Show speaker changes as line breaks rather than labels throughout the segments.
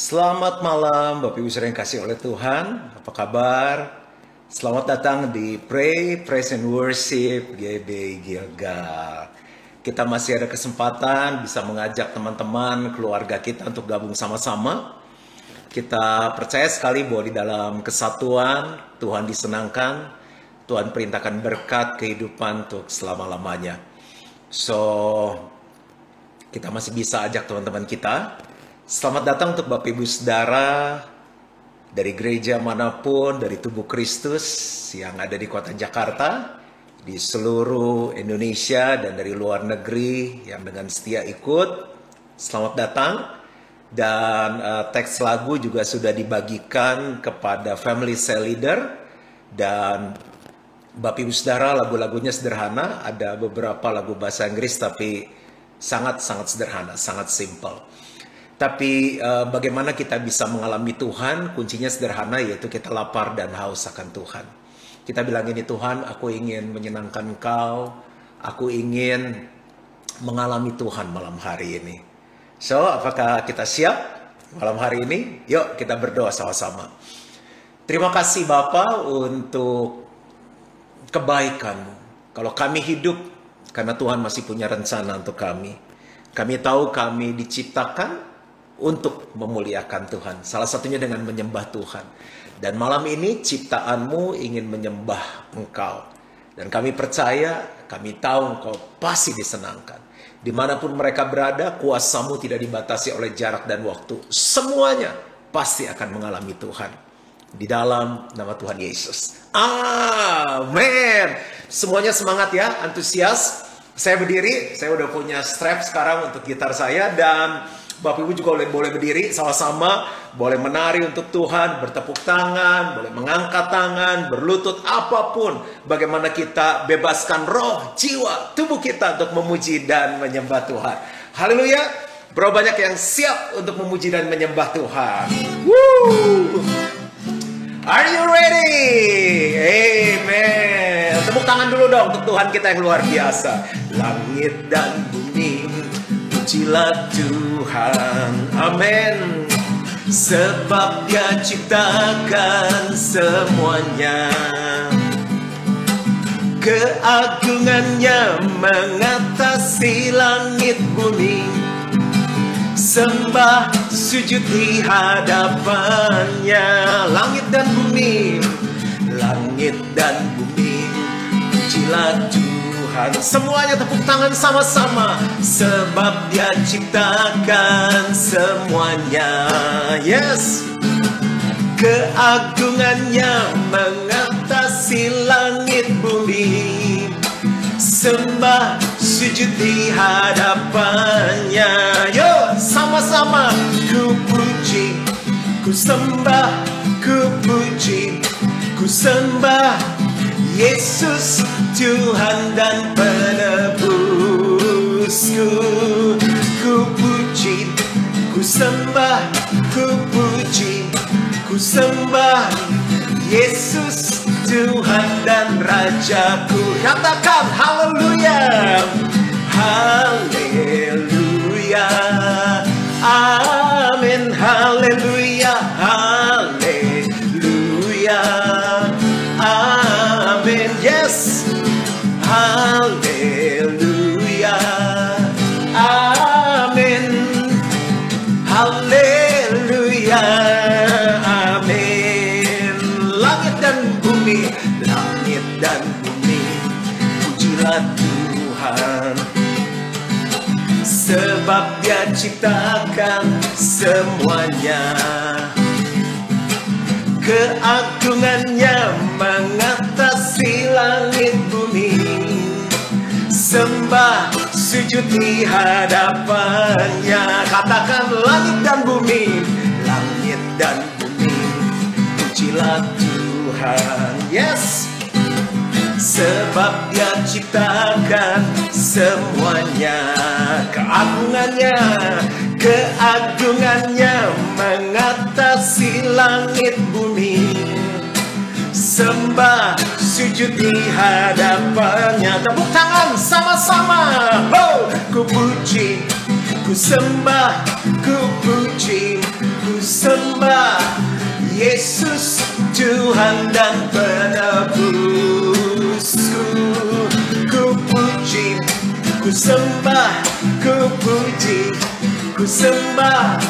Selamat malam Bapak Ibu Saudara yang kasih oleh Tuhan. Apa kabar? Selamat datang di Pray, Praise and Worship GB Gilgal. Kita masih ada kesempatan bisa mengajak teman-teman, keluarga kita untuk gabung sama-sama. Kita percaya sekali bahwa di dalam kesatuan Tuhan disenangkan, Tuhan perintahkan berkat kehidupan untuk selama-lamanya. So, kita masih bisa ajak teman-teman kita. Selamat datang untuk Bapak Ibu Saudara dari gereja manapun, dari tubuh Kristus yang ada di kota Jakarta, di seluruh Indonesia dan dari luar negeri yang dengan setia ikut. Selamat datang. Dan teks lagu juga sudah dibagikan kepada Family Cell Leader. Dan Bapak Ibu Saudara, lagu-lagunya sederhana. Ada beberapa lagu bahasa Inggris tapi sangat-sangat sederhana, sangat simple. Tapi bagaimana kita bisa mengalami Tuhan, kuncinya sederhana, yaitu kita lapar dan haus akan Tuhan. Kita bilang ini, Tuhan, aku ingin menyenangkan Engkau, aku ingin mengalami Tuhan malam hari ini. So, apakah kita siap malam hari ini? Yuk kita berdoa sama-sama. Terima kasih Bapa untuk kebaikan-Mu. Kalau kami hidup, karena Tuhan masih punya rencana untuk kami. Kami tahu kami diciptakan untuk memuliakan Tuhan. Salah satunya dengan menyembah Tuhan. Dan malam ini ciptaan-Mu ingin menyembah Engkau. Dan kami percaya, kami tahu Engkau pasti disenangkan. Dimanapun mereka berada, kuasa-Mu tidak dibatasi oleh jarak dan waktu. Semuanya pasti akan mengalami Tuhan. Di dalam nama Tuhan Yesus. Amin. Semuanya semangat ya, antusias. Saya berdiri, saya udah punya strap sekarang untuk gitar saya. Dan Bapak Ibu juga boleh berdiri sama-sama, boleh menari untuk Tuhan, bertepuk tangan, boleh mengangkat tangan, berlutut, apapun. Bagaimana kita bebaskan roh, jiwa, tubuh kita untuk memuji dan menyembah Tuhan. Haleluya. Berapa banyak yang siap untuk memuji dan menyembah Tuhan? Woo! Are you ready? Amen. Tepuk tangan dulu dong untuk Tuhan kita yang luar biasa. Langit dan bumi, pujilah Tuhan, amin. Sebab Dia ciptakan semuanya, keagungannya mengatasi langit bumi. Sembah sujud di hadapannya. Langit dan bumi, langit dan bumi, pujilah Tuhan. Semuanya tepuk tangan sama-sama. Sebab Dia ciptakan semuanya. Yes. Keagungannya mengatasi langit bumi. Sembah sujud di hadapannya. Yo, sama-sama. Ku puji, ku sembah, ku puji, ku sembah Yesus, Tuhan dan penebusku. Ku puji, ku sembah, ku puji, ku sembah Yesus, Tuhan dan Rajaku. Katakan haleluya, haleluya, amin, haleluya, haleluya, amin, yes, haleluya, amin, haleluya, amin. Langit dan bumi, langit dan bumi, pujilah Tuhan. Sebab Dia ciptakan semuanya, keagungannya mengatasi langit bumi. Sembah sujud di hadapannya. Katakan langit dan bumi, langit dan bumi, pujilah Tuhan. Yes. Sebab Dia ciptakan semuanya, keagungannya, keagungannya mengatasi langit bumi. Sembah sujud di hadapannya. Tepuk tangan sama-sama. Oh, ku puji, ku sembah, ku puji, ku sembah Yesus Tuhan dan penebusku. Ku puji, ku sembah, ku puji, ku sembah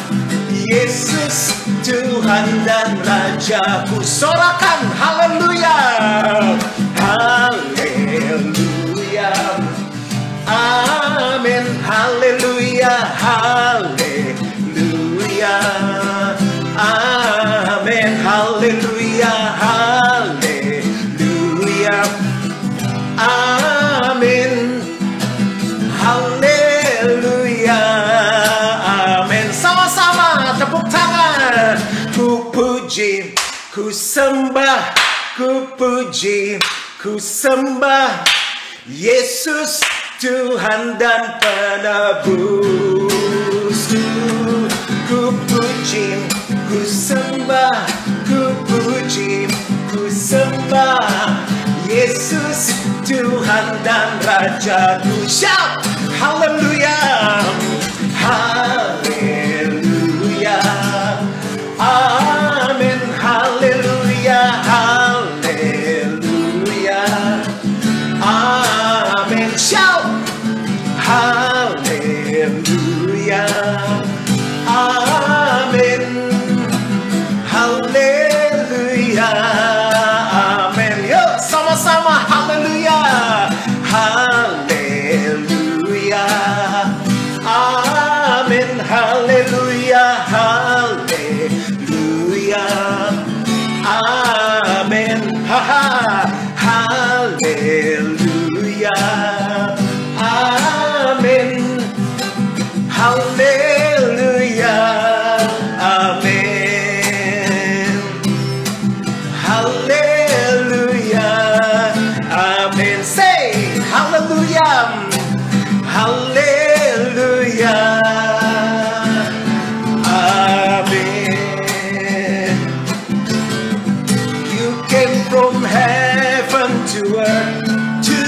Yesus Tuhan dan Rajaku. Sorakan haleluya, haleluya, amin, haleluya, haleluya, amin, haleluya, haleluya, amin, haleluya, amin. Sama-sama tepuk tangan. Ku puji, ku sembah, ku puji, ku sembah Yesus Tuhan dan penebusku. Ku puji, ku sembah, ku puji, ku sembah Yesus Tuhan dan Rajaku. Shout haleluya, haleluya, amin, haleluya, haleluya, amin. Shout haleluya, amin, haleluya, amin. Yuk sama-sama haleluya, haleluya, amin, haleluya, haleluya, amin, haleluya, amin, haleluya, amin, haleluya, amin. Say hallelujah, haleluya, amin. You came from heaven to earth to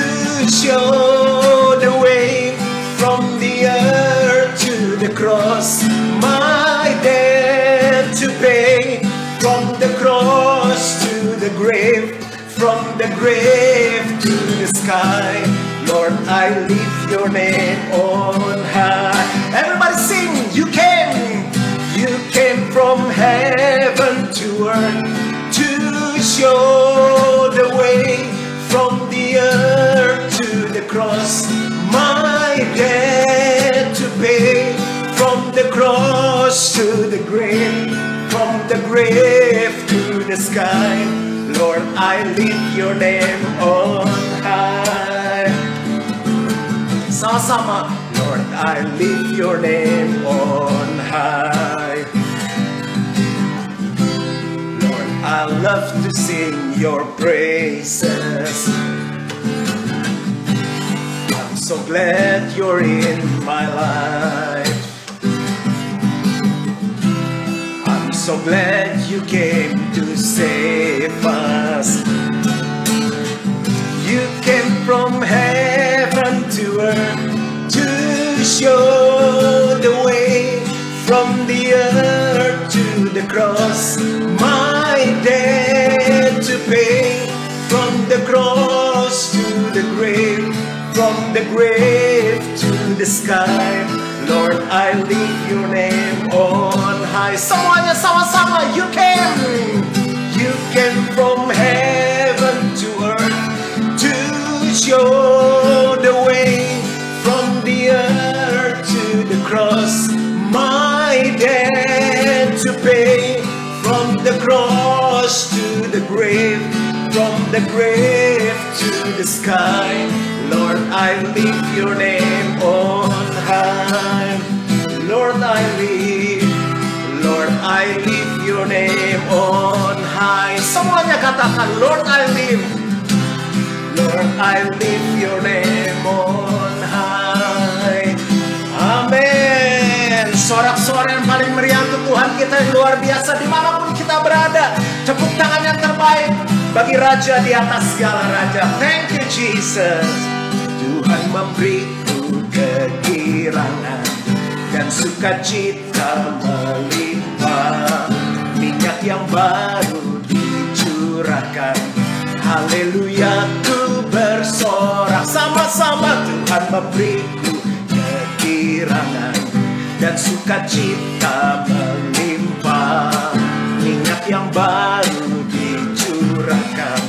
show the way, from the earth to the cross, my debt to pay, from the cross to the grave, from the grave to the sky. Lord, I lift your name on high. Everybody sing. You came from heaven to earth to show the way, from the earth to the cross, my debt to pay, from the cross to the grave, from the grave to the sky. Lord, I lift your name on high. Sama-sama. Lord, I lift your name on high. Lord, I love to sing your praises. I'm so glad you're in my life. I'm so glad you came to save us. You came from heaven to earth to show the way, from the earth to the cross, my debt to pay, from the cross to the grave, from the grave to the sky. Lord, I lift your name on high. Semuanya sama-sama. You came from heaven to earth to show the way, from the earth to the cross, my debt to pay, from the cross to the grave, from the grave to the sky. Lord, I lift your name on high. Lord, I lift your name on high. Semuanya katakan, Lord, I lift your name on high. Amin. Sorak-sorai yang paling meriah untuk Tuhan kita yang luar biasa dimanapun kita berada. Tepuk tangan yang terbaik bagi Raja di atas segala raja. Thank you Jesus. Tuhan memberiku kegirangan dan sukacita melimpah. melimpah, minyak yang baru dicurahkan. Haleluya, ku bersorak, sama-sama Tuhan memberiku kegirangan dan sukacita melimpah, minyak yang baru dicurahkan.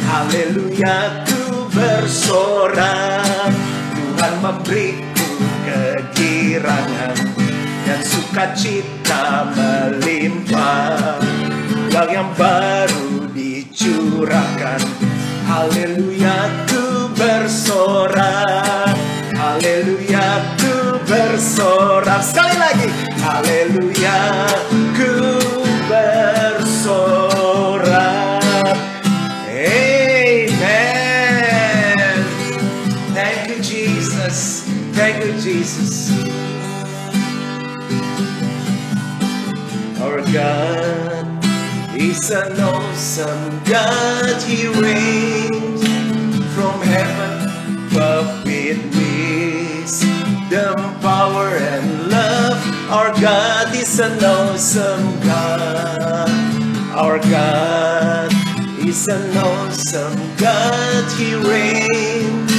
Haleluya, ku bersorak, Tuhan memberiku kegirangan dan sukacita melimpah, uang yang baru dicurahkan. Haleluya, ku bersorak, haleluya, ku bersorak. Sekali lagi, haleluya, ku bersorak. Amen. Thank you, Jesus. Thank you, Jesus. Our God is an awesome God. He reigns from heaven above with wisdom, power, and love. Our God is an awesome God. Our God is an awesome God. He reigns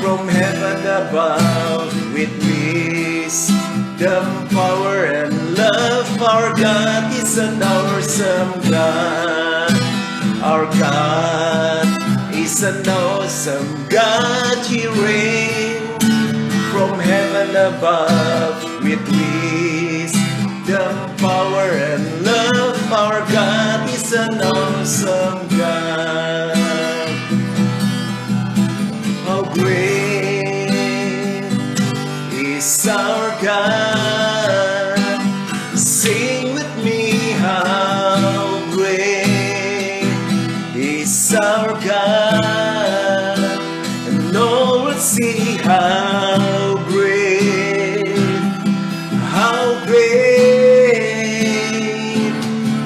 from heaven above with wisdom, power, and love. Our God is an awesome God. Our God is an awesome God. He reigns from heaven above with wisdom, power, and love. Our God is an awesome God. How great is our God? Sing with me, how great is our God, and all will see how great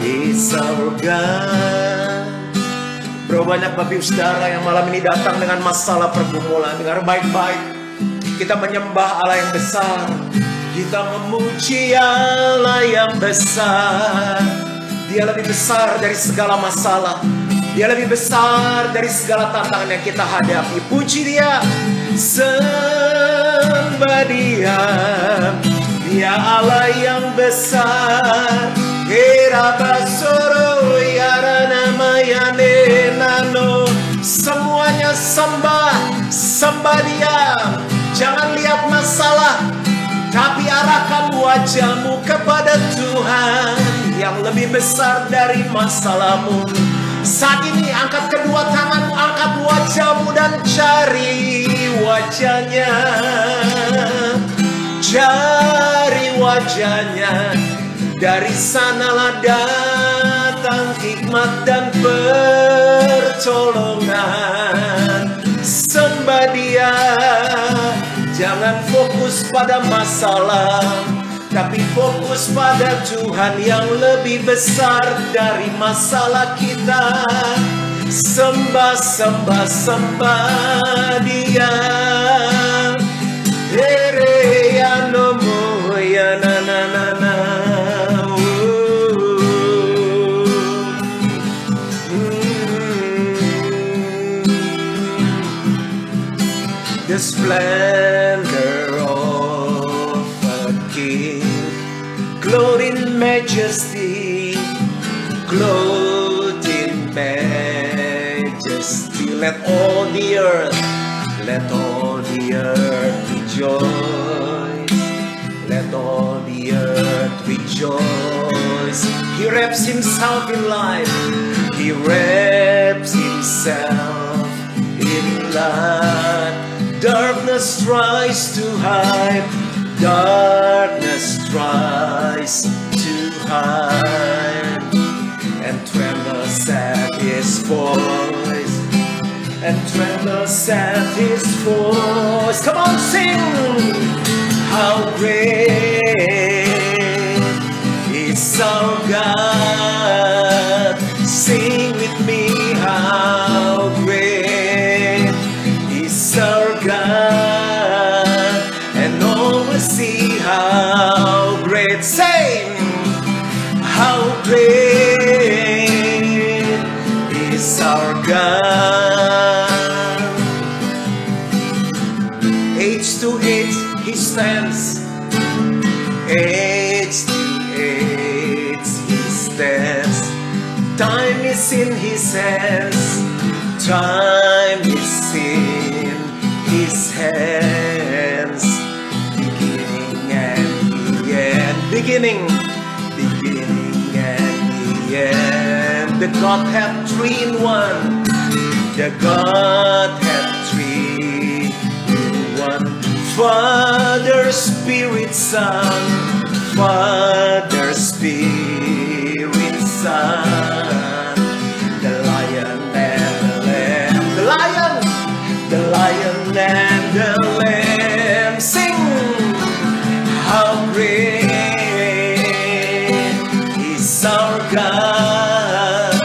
is our God. Bro, banyak babi saudara yang malam ini datang dengan masalah pergumulan. Dengar baik-baik, kita menyembah Allah yang besar, kita memuji Allah yang besar. Dia lebih besar dari segala masalah, Dia lebih besar dari segala tantangan yang kita hadapi. Puji Dia, sembah Dia, Dia Allah yang besar. Erabasoro yarana mayane nano. Semuanya sembah, sembah Dia. Jangan lihat masalah, tapi arahkan wajahmu kepada Tuhan yang lebih besar dari masalahmu. Saat ini angkat kedua tanganmu, angkat wajahmu dan cari wajahnya. Cari wajahnya, dari sanalah datang hikmat dan pertolongan. Sembah Dia, jangan fokus pada masalah, tapi fokus pada Tuhan yang lebih besar dari masalah kita. Sembah, sembah, sembah Dia. Ereyanomu ya na na na na. The splendor of a king, clothed in majesty, clothed in majesty. Let all the earth rejoice. Let all the earth rejoice. He wraps himself in light. He wraps himself in light. Darkness tries to hide, darkness tries to hide, and trembles at His voice, and trembles at His voice. Come on, sing! How great is our God? Sing with me, how great is our God, and all will see how great. Sing, stands. Age to age he stands. Time is in his hands. Time is in his hands. Beginning and the end. Beginning and the end. The Godhead three in one. The Godhead three in one. Father, Spirit, Son. Father, Spirit, Son. The Lion and the Lamb. The Lion and the Lamb. Sing! How great is our God.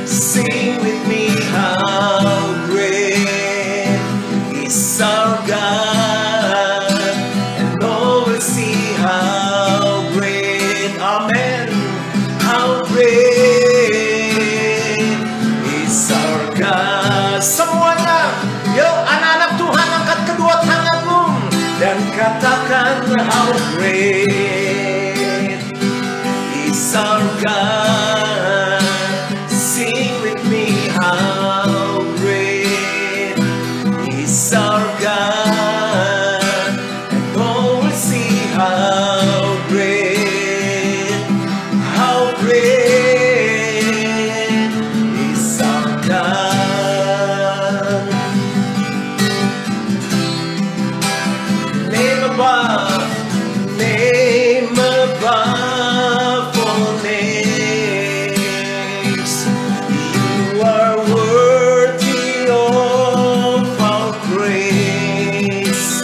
Sing with me, how great is our God. And all will see how great, amen, how great is our God. Semuanya, yuk anak-anak Tuhan, angkat kedua tanganmu dan katakan how great is our God. Sing with me, how great is our God. And all will see how great is our God. Name above all names. You are worthy of our praise,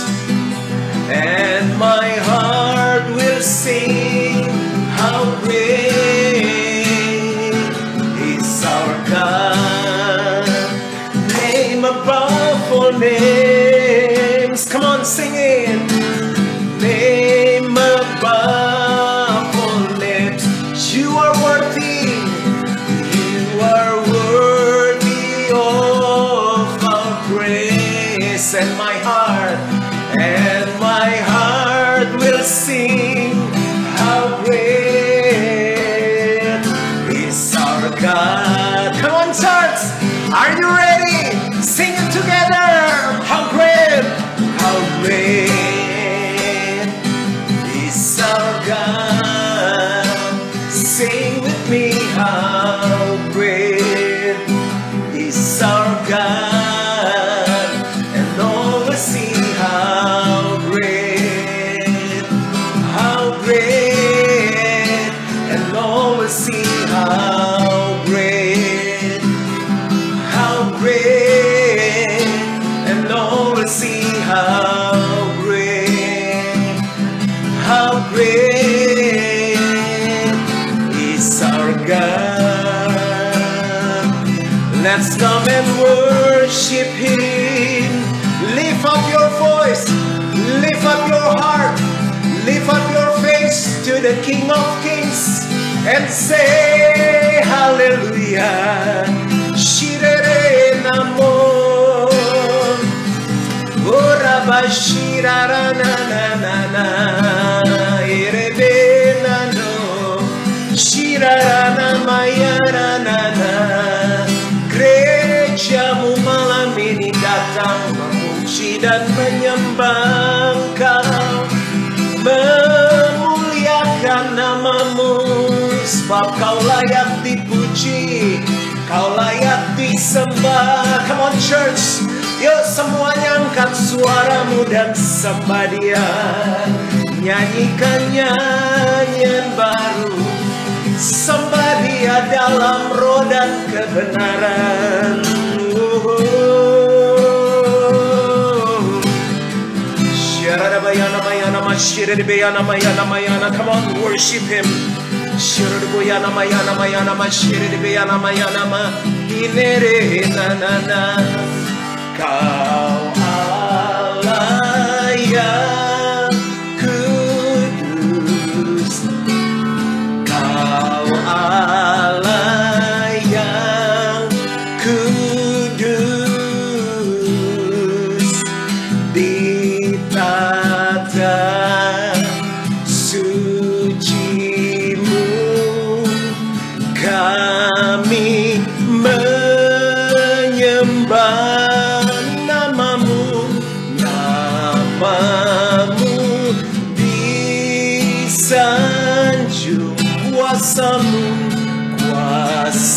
and my heart will sing how great is our God. Name above all names. Come on, sing it. Name above all names. You are worthy. You are worthy of our praise, and my heart will sing how great is our God. Come on, church. Are you ready? Sing it together. How great is our God. Sing with me, how great is our God. And all will see how great, and all will see how great, and all will see how great is our God. Let's come and worship Him. Lift up your voice, lift up your heart, lift up your face to the King of Kings and say hallelujah. Shirere namo, ora bashira na na na na, erebe nano, shirara na mayara na na. Gerejamu malam ini datang memuji dan menyembah Engkau, memuliakan nama-Mu, sebab Kau layak dipuji, Kau layak disembah. Come on church, yuk semuanya angkat suaramu dan sembah Dia. Nyanyikan nyanyian baru, sembah Dia dalam roh dan kebenaran. Come on, worship Him. Kau Allah yang kudus, Kau Allah yang kudus, ditata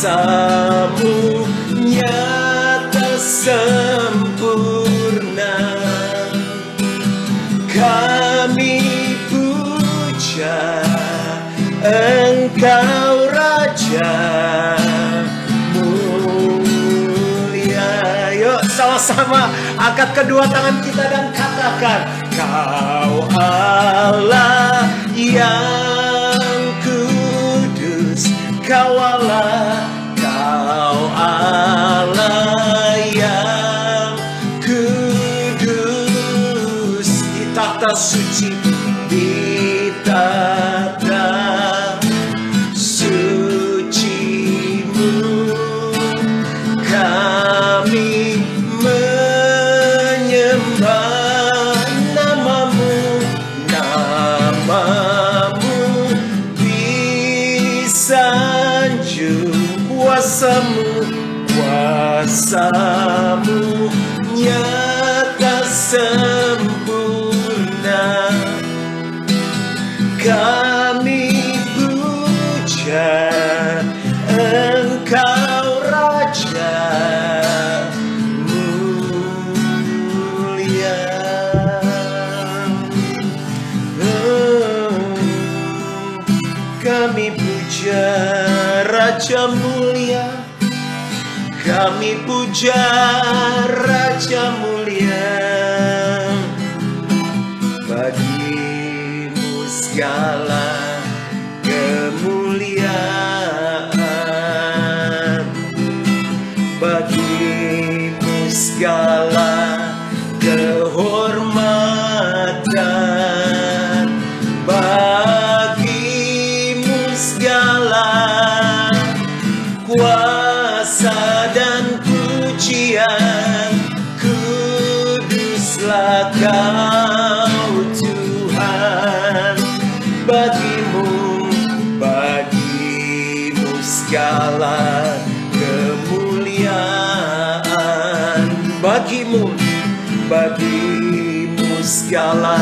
kuasa-Mu nyata sempurna. Kami puja Engkau Raja mulia. Yuk sama-sama angkat kedua tangan kita dan katakan, Kau Allah yang kudus, Kau Allah, Kau Allah yang kudus. Di tahta suci, di tahta suci-Mu kami menyembah nama-Mu, nama-Mu disanjung. Kuasa-Mu, kuasa-Mu nyata sempurna. Kami puja Engkau Raja mulia. Kami puja Raja mulia, kami puja Raja mulia. Bagi-Mu segala kemuliaan, bagi-Mu segala kehormatan, bagi-Mu segala kuasa dan pujian. Kuduslah Kau Tuhan. Bagi-Mu segala kemuliaan, bagi-Mu segala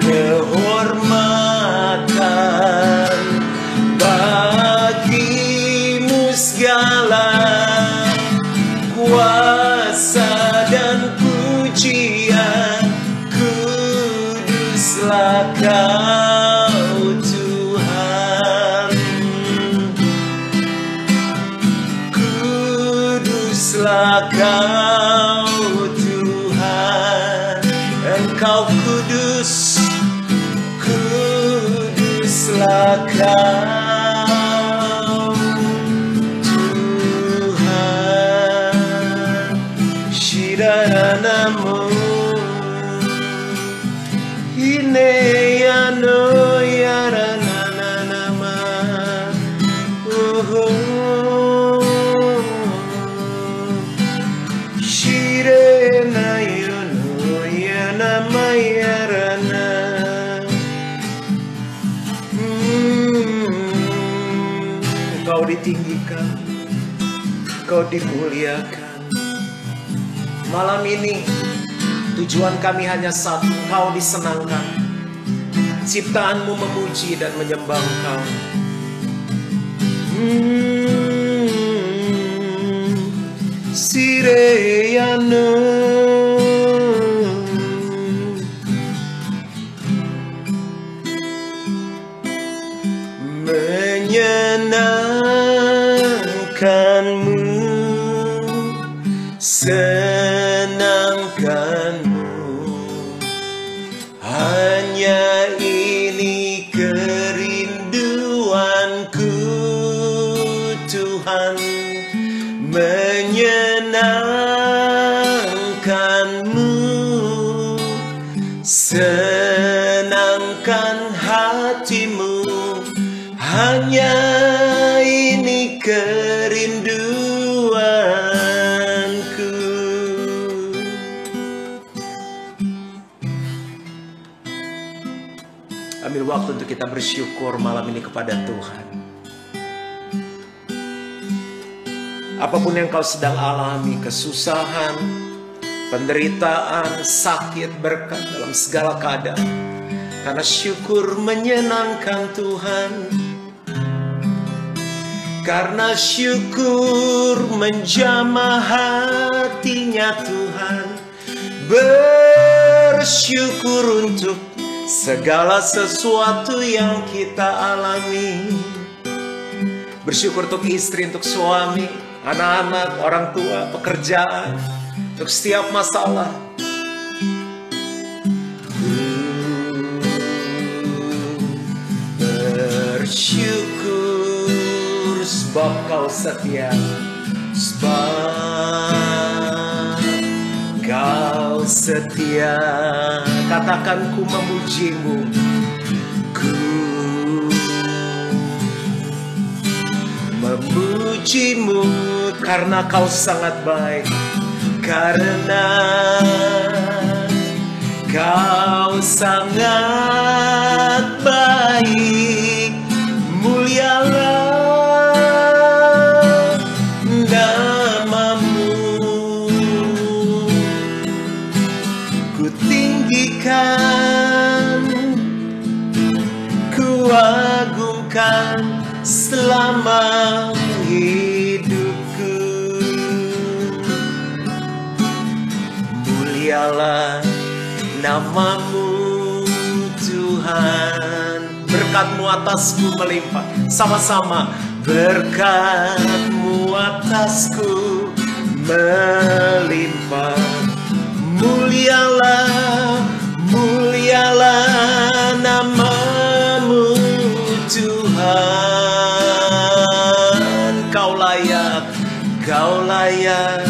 kehormatan, bagi-Mu segala kuasa dan pujian. Kuduslah Kau Tuhan. Kuduslah Kau Tuhan. Engkau kudus, kuduslah Kau Tuhan. Shirana-Mu Hineyano yarananama. Shirena yono yanama yarana. Kau ditinggikan, Kau dimuliakan. Malam ini tujuan kami hanya satu, Kau disenangkan. Ciptaan-Mu memuji dan menyembah Engkau. Sireyano menyenangkan-Mu, senangkan-Mu. Hanya ini kerinduanku Tuhan, menyenangkan-Mu, senangkan hati-Mu. Hanya ini kerinduanku. Ambil waktu untuk kita bersyukur malam ini kepada Tuhan. Apapun yang kau sedang alami, kesusahan, penderitaan, sakit, berkat dalam segala keadaan, karena syukur menyenangkan Tuhan. Karena syukur menjamah hatinya Tuhan, bersyukur untuk segala sesuatu yang kita alami. Bersyukur untuk istri, untuk suami, anak-anak, orang tua, pekerjaan, untuk setiap masalah. Bersyukur sebab kau setia, sebab kau setia. Katakan ku memujimu, ku memujimu karena kau sangat baik, karena kau sangat baik. Mulialah namamu, ku tinggikan, ku agungkan selama hidupku. Mulialah namamu Tuhan. Berkat-Mu atasku melimpah. Sama-sama. Berkat-Mu atasku melimpah. Mulialah, mulialah namamu Tuhan. Kau layak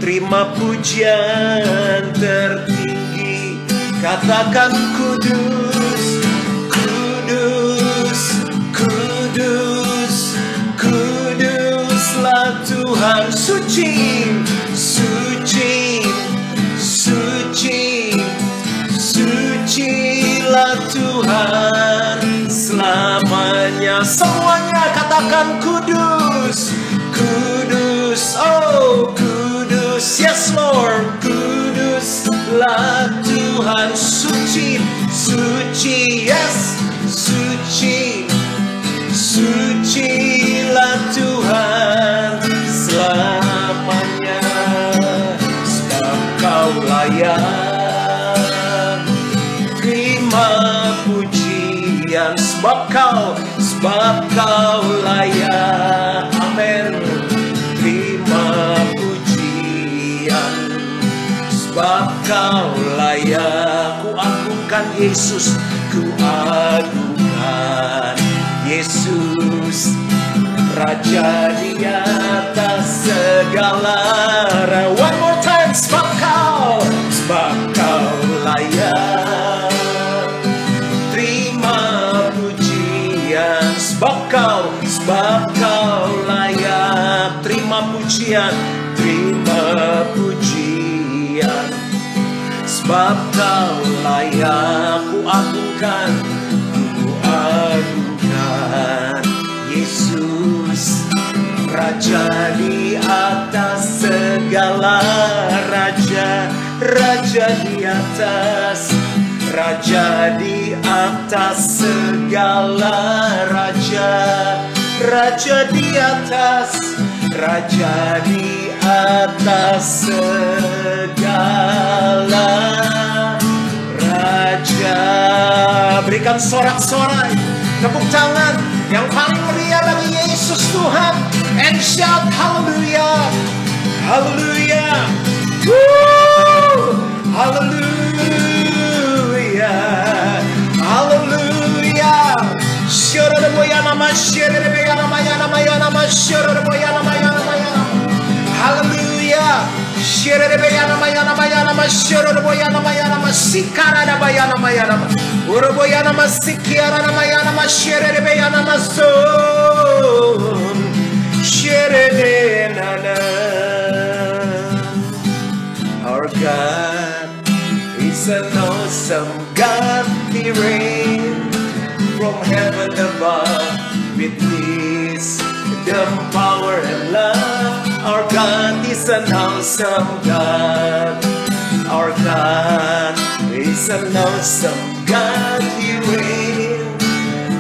terima pujian tertinggi. Katakan kudus, kudus, kudus, kuduslah Tuhan. Suci, suci, suci, sucilah Tuhan selamanya. Semuanya katakan kudus, kudus, oh kudus, yes Lord, kuduslah Tuhan. Suci, suci, yes, suci, sucilah Tuhan selamanya. Sebab kau layak terima pujian, sebab kau layak, amin, terima pujian. Sebab kau layak, ku agungkan Yesus, ku agungkan Yesus, Raja di atas segala. One more time, sebab kau layak terima pujian. Sebab kau layak terima pujian, terima pujian. Sebab kau layak, ku agungkan Yesus, Raja di atas segala. Raja di atas, Raja di atas segala. Raja di atas, Raja di atas segala. Raja, berikan sorak-sorai, tepuk tangan yang paling meriah bagi Yesus Tuhan, and shout hallelujah, hallelujah, woo, hallelujah, hallelujah. Shora boyana ma, shora boyana mayana mayana ma, shora boyana mayana mayana, hallelujah. Shora boyana mayana mayana ma, shora boyana mayana ma, sikara da bayana mayana ma, ora boyana ma, sikiara da mayana ma, shora boyana ma so, shora de nana. Our God is an awesome God. He reigns from heaven above with wisdom, power, and love. Our God is an awesome God. Our God is an awesome God. He reigns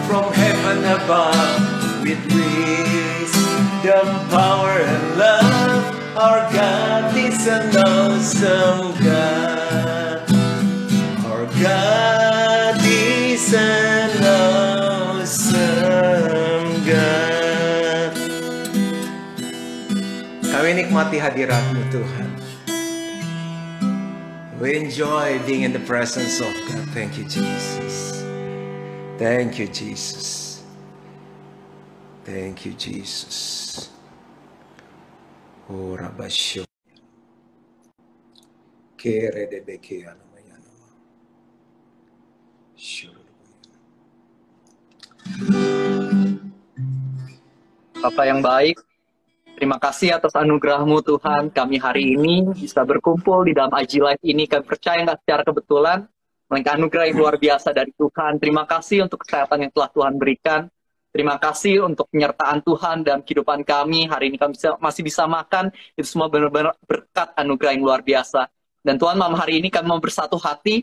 from heaven above with wisdom, wisdom, power, and love. Our God is an awesome God. Our God is an awesome God. Kami nikmati hadirat-Mu, Tuhan. We enjoy being in the presence of God. Thank you, Jesus. Thank you, Jesus. Thank you, Jesus. Oh, Rabasho. Kere de beke anamaya nama.
Bapak yang baik, terima kasih atas anugerah-Mu Tuhan. Kami hari ini bisa berkumpul di dalam IG Live ini. Kami percaya nggak secara kebetulan, melainkan anugerah yang luar biasa dari Tuhan. Terima kasih untuk kesehatan yang telah Tuhan berikan. Terima kasih untuk penyertaan Tuhan dalam kehidupan kami. Hari ini kami masih bisa makan. Itu semua benar-benar berkat anugerah yang luar biasa. Dan Tuhan, malam hari ini kami mau bersatu hati,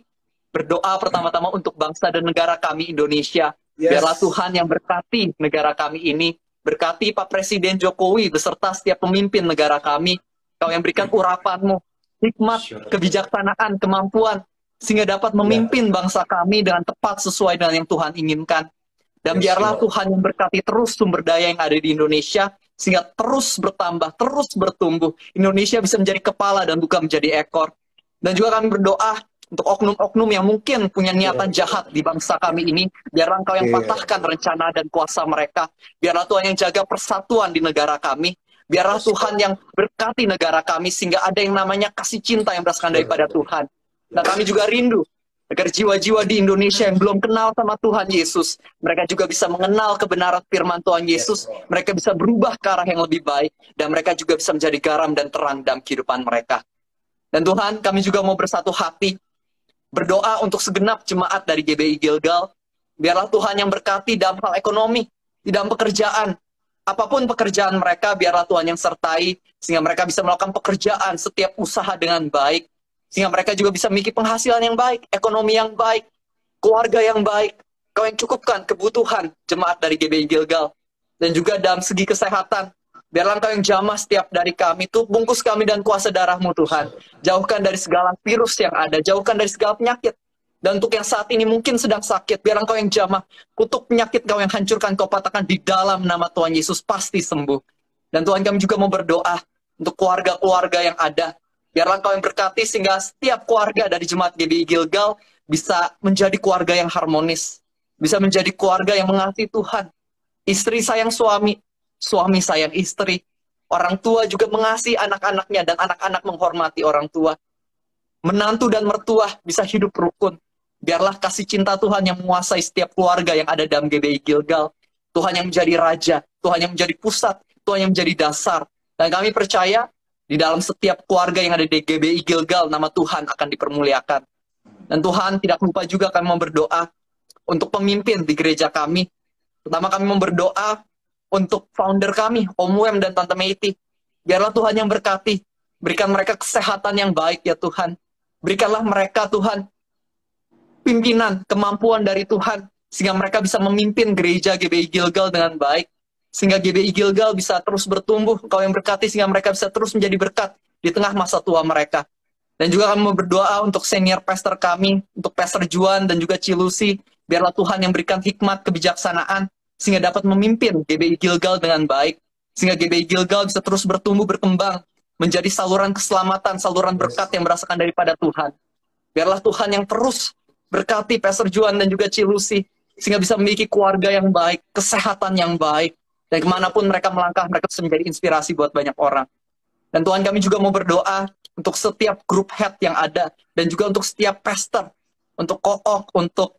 berdoa pertama-tama untuk bangsa dan negara kami Indonesia. Biarlah Tuhan yang berkati negara kami ini. Berkati Pak Presiden Jokowi beserta setiap pemimpin negara kami. Kau yang berikan urapan-Mu, hikmat, kebijaksanaan, kemampuan, sehingga dapat memimpin bangsa kami dengan tepat sesuai dengan yang Tuhan inginkan. Dan biarlah Tuhan yang berkati terus sumber daya yang ada di Indonesia, sehingga terus bertambah, terus bertumbuh. Indonesia bisa menjadi kepala dan bukan menjadi ekor. Dan juga kami berdoa untuk oknum-oknum yang mungkin punya niatan jahat di bangsa kami ini. Biarlah Engkau yang patahkan rencana dan kuasa mereka. Biarlah Tuhan yang jaga persatuan di negara kami. Biarlah Tuhan yang berkati negara kami, sehingga ada yang namanya kasih cinta yang berdasarkan daripada Tuhan. Dan kami juga rindu agar jiwa-jiwa di Indonesia yang belum kenal sama Tuhan Yesus, mereka juga bisa mengenal kebenaran firman Tuhan Yesus, mereka bisa berubah ke arah yang lebih baik, dan mereka juga bisa menjadi garam dan terang dalam kehidupan mereka. Dan Tuhan, kami juga mau bersatu hati, berdoa untuk segenap jemaat dari GBI Gilgal, biarlah Tuhan yang berkati dalam hal ekonomi, di dalam pekerjaan, apapun pekerjaan mereka, biarlah Tuhan yang sertai, sehingga mereka bisa melakukan pekerjaan, setiap usaha dengan baik, sehingga mereka juga bisa memiliki penghasilan yang baik, ekonomi yang baik, keluarga yang baik. Kau yang cukupkan kebutuhan jemaat dari GBI Gilgal. Dan juga dalam segi kesehatan, biarlah Engkau yang jamah setiap dari kami, tuh bungkus kami dan kuasa darah-Mu Tuhan. Jauhkan dari segala virus yang ada, jauhkan dari segala penyakit. Dan untuk yang saat ini mungkin sedang sakit, biarlah Engkau yang jamah, kutuk penyakit Kau yang hancurkan, Kau patahkan di dalam nama Tuhan Yesus, pasti sembuh. Dan Tuhan, kami juga mau berdoa untuk keluarga-keluarga yang ada. Biarlah Engkau yang berkati sehingga setiap keluarga dari jemaat GBI Gilgal bisa menjadi keluarga yang harmonis. Bisa menjadi keluarga yang mengasihi Tuhan. Istri sayang suami, suami sayang istri. Orang tua juga mengasihi anak-anaknya dan anak-anak menghormati orang tua. Menantu dan mertua bisa hidup rukun. Biarlah kasih cinta Tuhan yang menguasai setiap keluarga yang ada dalam GBI Gilgal. Tuhan yang menjadi raja, Tuhan yang menjadi pusat, Tuhan yang menjadi dasar. Dan kami percaya, di dalam setiap keluarga yang ada di GBI Gilgal, nama Tuhan akan dipermuliakan. Dan Tuhan tidak lupa juga kami mau berdoa untuk pemimpin di gereja kami. Pertama kami mau berdoa untuk founder kami, Om Wem dan Tante Meiti. Biarlah Tuhan yang berkati. Berikan mereka kesehatan yang baik ya Tuhan. Berikanlah mereka Tuhan pimpinan, kemampuan dari Tuhan. Sehingga mereka bisa memimpin gereja GBI Gilgal dengan baik. Sehingga GBI Gilgal bisa terus bertumbuh, Kau yang berkati sehingga mereka bisa terus menjadi berkat di tengah masa tua mereka. Dan juga kami mau berdoa untuk senior pastor kami, untuk Pastor Juan dan juga Cilusi, biarlah Tuhan yang berikan hikmat, kebijaksanaan, sehingga dapat memimpin GBI Gilgal dengan baik, sehingga GBI Gilgal bisa terus bertumbuh, berkembang, menjadi saluran keselamatan, saluran berkat yang berdasarkan daripada Tuhan. Biarlah Tuhan yang terus berkati Pastor Juan dan juga Cilusi, sehingga bisa memiliki keluarga yang baik, kesehatan yang baik, dan kemanapun mereka melangkah, mereka bisa menjadi inspirasi buat banyak orang. Dan Tuhan, kami juga mau berdoa untuk setiap grup head yang ada, dan juga untuk setiap pastor, untuk Kook, untuk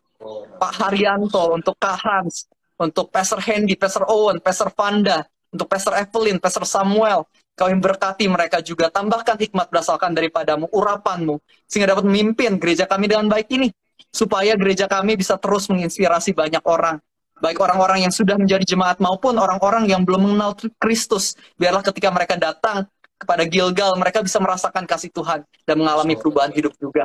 Pak Haryanto, untuk Kak Hans, untuk Pastor Hendy, Pastor Owen, Pastor Vanda, untuk Pastor Evelyn, Pastor Samuel. Kau yang berkati mereka juga, tambahkan hikmat berdasarkan daripadamu, urapanmu, sehingga dapat memimpin gereja kami dengan baik ini, supaya gereja kami bisa terus menginspirasi banyak orang. Baik orang-orang yang sudah menjadi jemaat maupun orang-orang yang belum mengenal Kristus. Biarlah ketika mereka datang kepada Gilgal, mereka bisa merasakan kasih Tuhan dan mengalami perubahan hidup juga.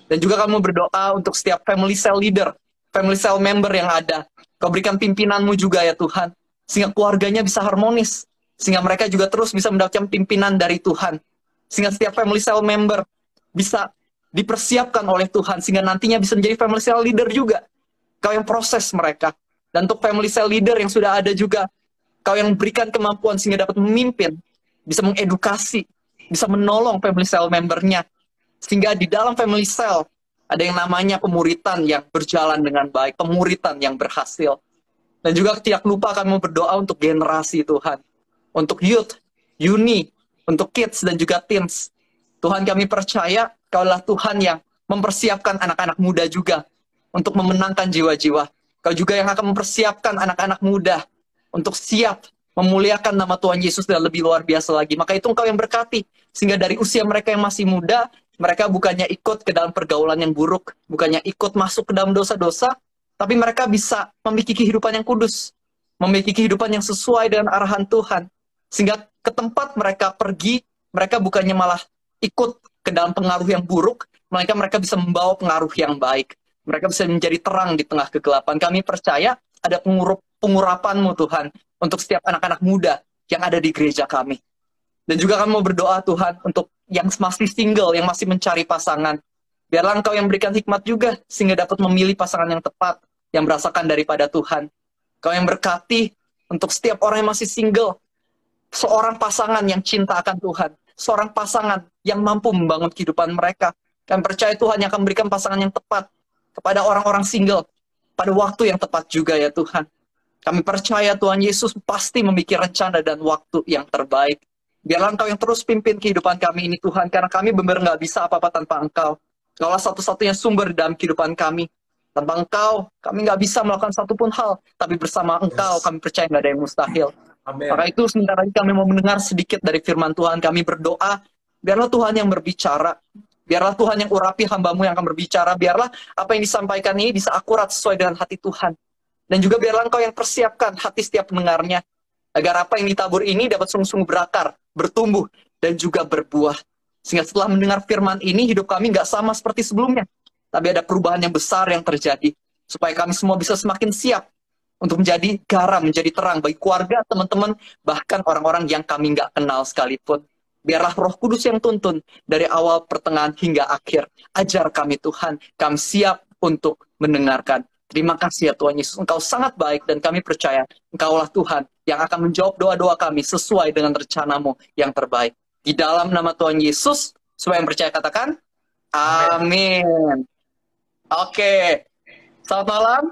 Dan juga kamu berdoa untuk setiap family cell leader, family cell member yang ada. Kau berikan pimpinanmu juga ya Tuhan, sehingga keluarganya bisa harmonis, sehingga mereka juga terus bisa mendapatkan pimpinan dari Tuhan, sehingga setiap family cell member bisa dipersiapkan oleh Tuhan, sehingga nantinya bisa menjadi family cell leader juga. Kau yang proses mereka. Dan untuk family cell leader yang sudah ada juga, Kau yang berikan kemampuan sehingga dapat memimpin, bisa mengedukasi, bisa menolong family cell membernya, sehingga di dalam family cell ada yang namanya pemuritan yang berjalan dengan baik, pemuritan yang berhasil. Dan juga tidak lupa kami mau berdoa untuk generasi Tuhan, untuk youth, uni, untuk kids dan juga teens. Tuhan, kami percaya Kau adalah Tuhan yang mempersiapkan anak-anak muda juga untuk memenangkan jiwa-jiwa. Kau juga yang akan mempersiapkan anak-anak muda untuk siap memuliakan nama Tuhan Yesus dan lebih luar biasa lagi. Maka itu Engkau yang berkati, sehingga dari usia mereka yang masih muda, mereka bukannya ikut ke dalam pergaulan yang buruk, bukannya ikut masuk ke dalam dosa-dosa, tapi mereka bisa memiliki kehidupan yang kudus, memiliki kehidupan yang sesuai dengan arahan Tuhan. Sehingga ke tempat mereka pergi, mereka bukannya malah ikut ke dalam pengaruh yang buruk, melainkan mereka bisa membawa pengaruh yang baik. Mereka bisa menjadi terang di tengah kegelapan. Kami percaya ada pengurapan-Mu Tuhan untuk setiap anak-anak muda yang ada di gereja kami. Dan juga kami mau berdoa Tuhan untuk yang masih single, yang masih mencari pasangan. Biarlah Engkau yang berikan hikmat juga sehingga dapat memilih pasangan yang tepat, yang berasakan daripada Tuhan. Kau yang berkati untuk setiap orang yang masih single, seorang pasangan yang cinta akan Tuhan, seorang pasangan yang mampu membangun kehidupan mereka. Kami percaya Tuhan yang akan berikan pasangan yang tepat kepada orang-orang single pada waktu yang tepat juga ya Tuhan. Kami percaya Tuhan Yesus pasti memiliki rencana dan waktu yang terbaik. Biarlah Engkau yang terus pimpin kehidupan kami ini Tuhan, karena kami benar nggak bisa apa-apa tanpa Engkau. Engkaulah satu-satunya sumber dalam kehidupan kami. Tanpa Engkau, kami nggak bisa melakukan satupun hal. Tapi bersama Engkau, kami percaya nggak ada yang mustahil.
Amin.
Maka itu sebentar lagi kami mau mendengar sedikit dari firman Tuhan. Kami berdoa, biarlah Tuhan yang berbicara. Biarlah Tuhan yang urapi hamba-Mu yang akan berbicara. Biarlah apa yang disampaikan ini bisa akurat sesuai dengan hati Tuhan. Dan juga biarlah Engkau yang persiapkan hati setiap pendengarnya, agar apa yang ditabur ini dapat sungguh-sungguh berakar, bertumbuh, dan juga berbuah. Sehingga setelah mendengar firman ini, hidup kami nggak sama seperti sebelumnya. Tapi ada perubahan yang besar yang terjadi. Supaya kami semua bisa semakin siap untuk menjadi garam, menjadi terang bagi keluarga, teman-teman, bahkan orang-orang yang kami nggak kenal sekalipun. Biarlah Roh Kudus yang tuntun dari awal, pertengahan, hingga akhir. Ajar kami Tuhan, kami siap untuk mendengarkan. Terima kasih ya Tuhan Yesus, Engkau sangat baik dan kami percaya Engkaulah Tuhan yang akan menjawab doa-doa kami sesuai dengan rencana-Mu yang terbaik. Di dalam nama Tuhan Yesus, semua yang percaya katakan, amin. Oke, selamat malam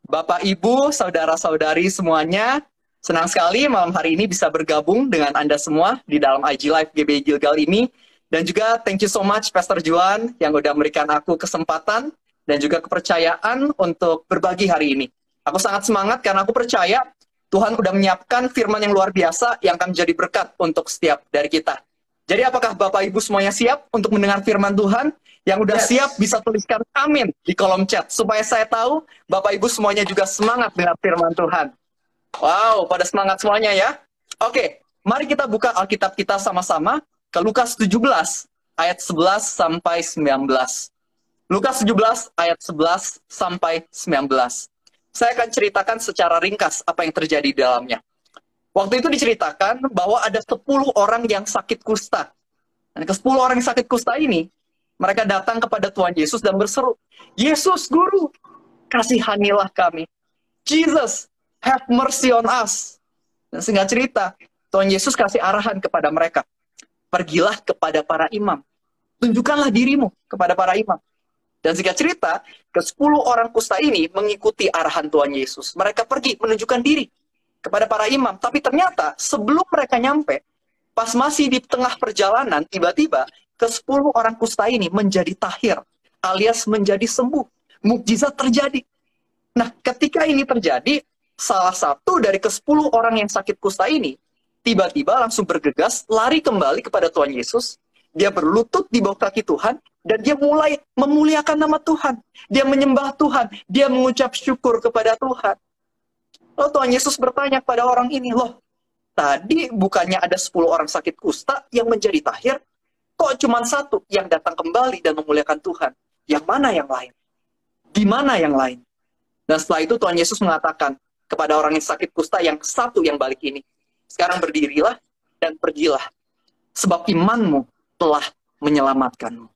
Bapak, Ibu, saudara-saudari semuanya. Senang sekali malam hari ini bisa bergabung dengan Anda semua di dalam IG Live GBI Gilgal ini. Dan juga thank you so much Pastor Juan yang udah memberikan aku kesempatan dan juga kepercayaan untuk berbagi hari ini. Aku sangat semangat karena aku percaya Tuhan udah menyiapkan firman yang luar biasa yang akan menjadi berkat untuk setiap dari kita. Jadi apakah Bapak Ibu semuanya siap untuk mendengar firman Tuhan? Yang udah siap bisa tuliskan amin di kolom chat supaya saya tahu Bapak Ibu semuanya juga semangat dengan firman Tuhan. Wow, pada semangat semuanya ya. Oke, mari kita buka Alkitab kita sama-sama ke Lukas 17 ayat 11 sampai 19. Lukas 17 ayat 11 sampai 19. Saya akan ceritakan secara ringkas apa yang terjadi di dalamnya. Waktu itu diceritakan bahwa ada 10 orang yang sakit kusta. Dan ke 10 orang yang sakit kusta ini, mereka datang kepada Tuhan Yesus dan berseru, Yesus Guru, kasihanilah kami. Jesus, have mercy on us. Dan singkat cerita, Tuhan Yesus kasih arahan kepada mereka. Pergilah kepada para imam. Tunjukkanlah dirimu kepada para imam. Dan singkat cerita, ke-10 orang kusta ini mengikuti arahan Tuhan Yesus. Mereka pergi menunjukkan diri kepada para imam. Tapi ternyata sebelum mereka nyampe, pas masih di tengah perjalanan, tiba-tiba ke-10 orang kusta ini menjadi tahir, alias menjadi sembuh. Mukjizat terjadi. Nah, ketika ini terjadi, salah satu dari ke-10 orang yang sakit kusta ini, tiba-tiba langsung bergegas, lari kembali kepada Tuhan Yesus. Dia berlutut di bawah kaki Tuhan, dan dia mulai memuliakan nama Tuhan. Dia menyembah Tuhan. Dia mengucap syukur kepada Tuhan. Lalu Tuhan Yesus bertanya kepada orang ini, loh, tadi bukannya ada 10 orang sakit kusta yang menjadi tahir? Kok cuma satu yang datang kembali dan memuliakan Tuhan? Yang mana yang lain? Di mana yang lain? Dan setelah itu Tuhan Yesus mengatakan kepada orang yang sakit kusta yang satu yang balik ini, Sekarang berdirilah dan pergilah, sebab imanmu telah menyelamatkanmu.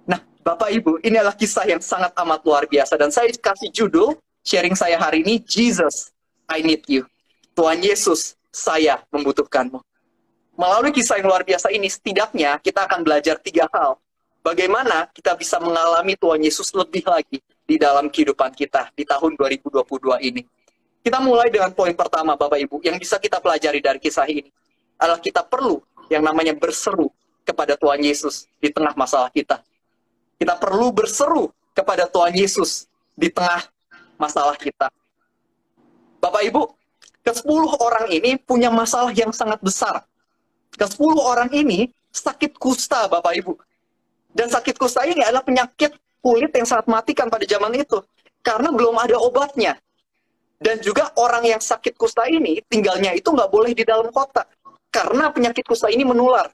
Nah, Bapak Ibu, ini adalah kisah yang sangat amat luar biasa. Dan saya kasih judul sharing saya hari ini, Jesus, I need you. Tuhan Yesus, saya membutuhkanmu. Melalui kisah yang luar biasa ini, setidaknya kita akan belajar 3 hal. Bagaimana kita bisa mengalami Tuhan Yesus lebih lagi di dalam kehidupan kita di tahun 2022 ini. Kita mulai dengan poin pertama, Bapak Ibu, yang bisa kita pelajari dari kisah ini adalah kita perlu yang namanya berseru kepada Tuhan Yesus di tengah masalah kita. Kita perlu berseru kepada Tuhan Yesus di tengah masalah kita. Bapak Ibu, ke-10 orang ini punya masalah yang sangat besar. Ke-10 orang ini sakit kusta, Bapak Ibu. Dan sakit kusta ini adalah penyakit kulit yang sangat matikan pada zaman itu. Karena belum ada obatnya. Dan juga orang yang sakit kusta ini tinggalnya itu nggak boleh di dalam kota. Karena penyakit kusta ini menular.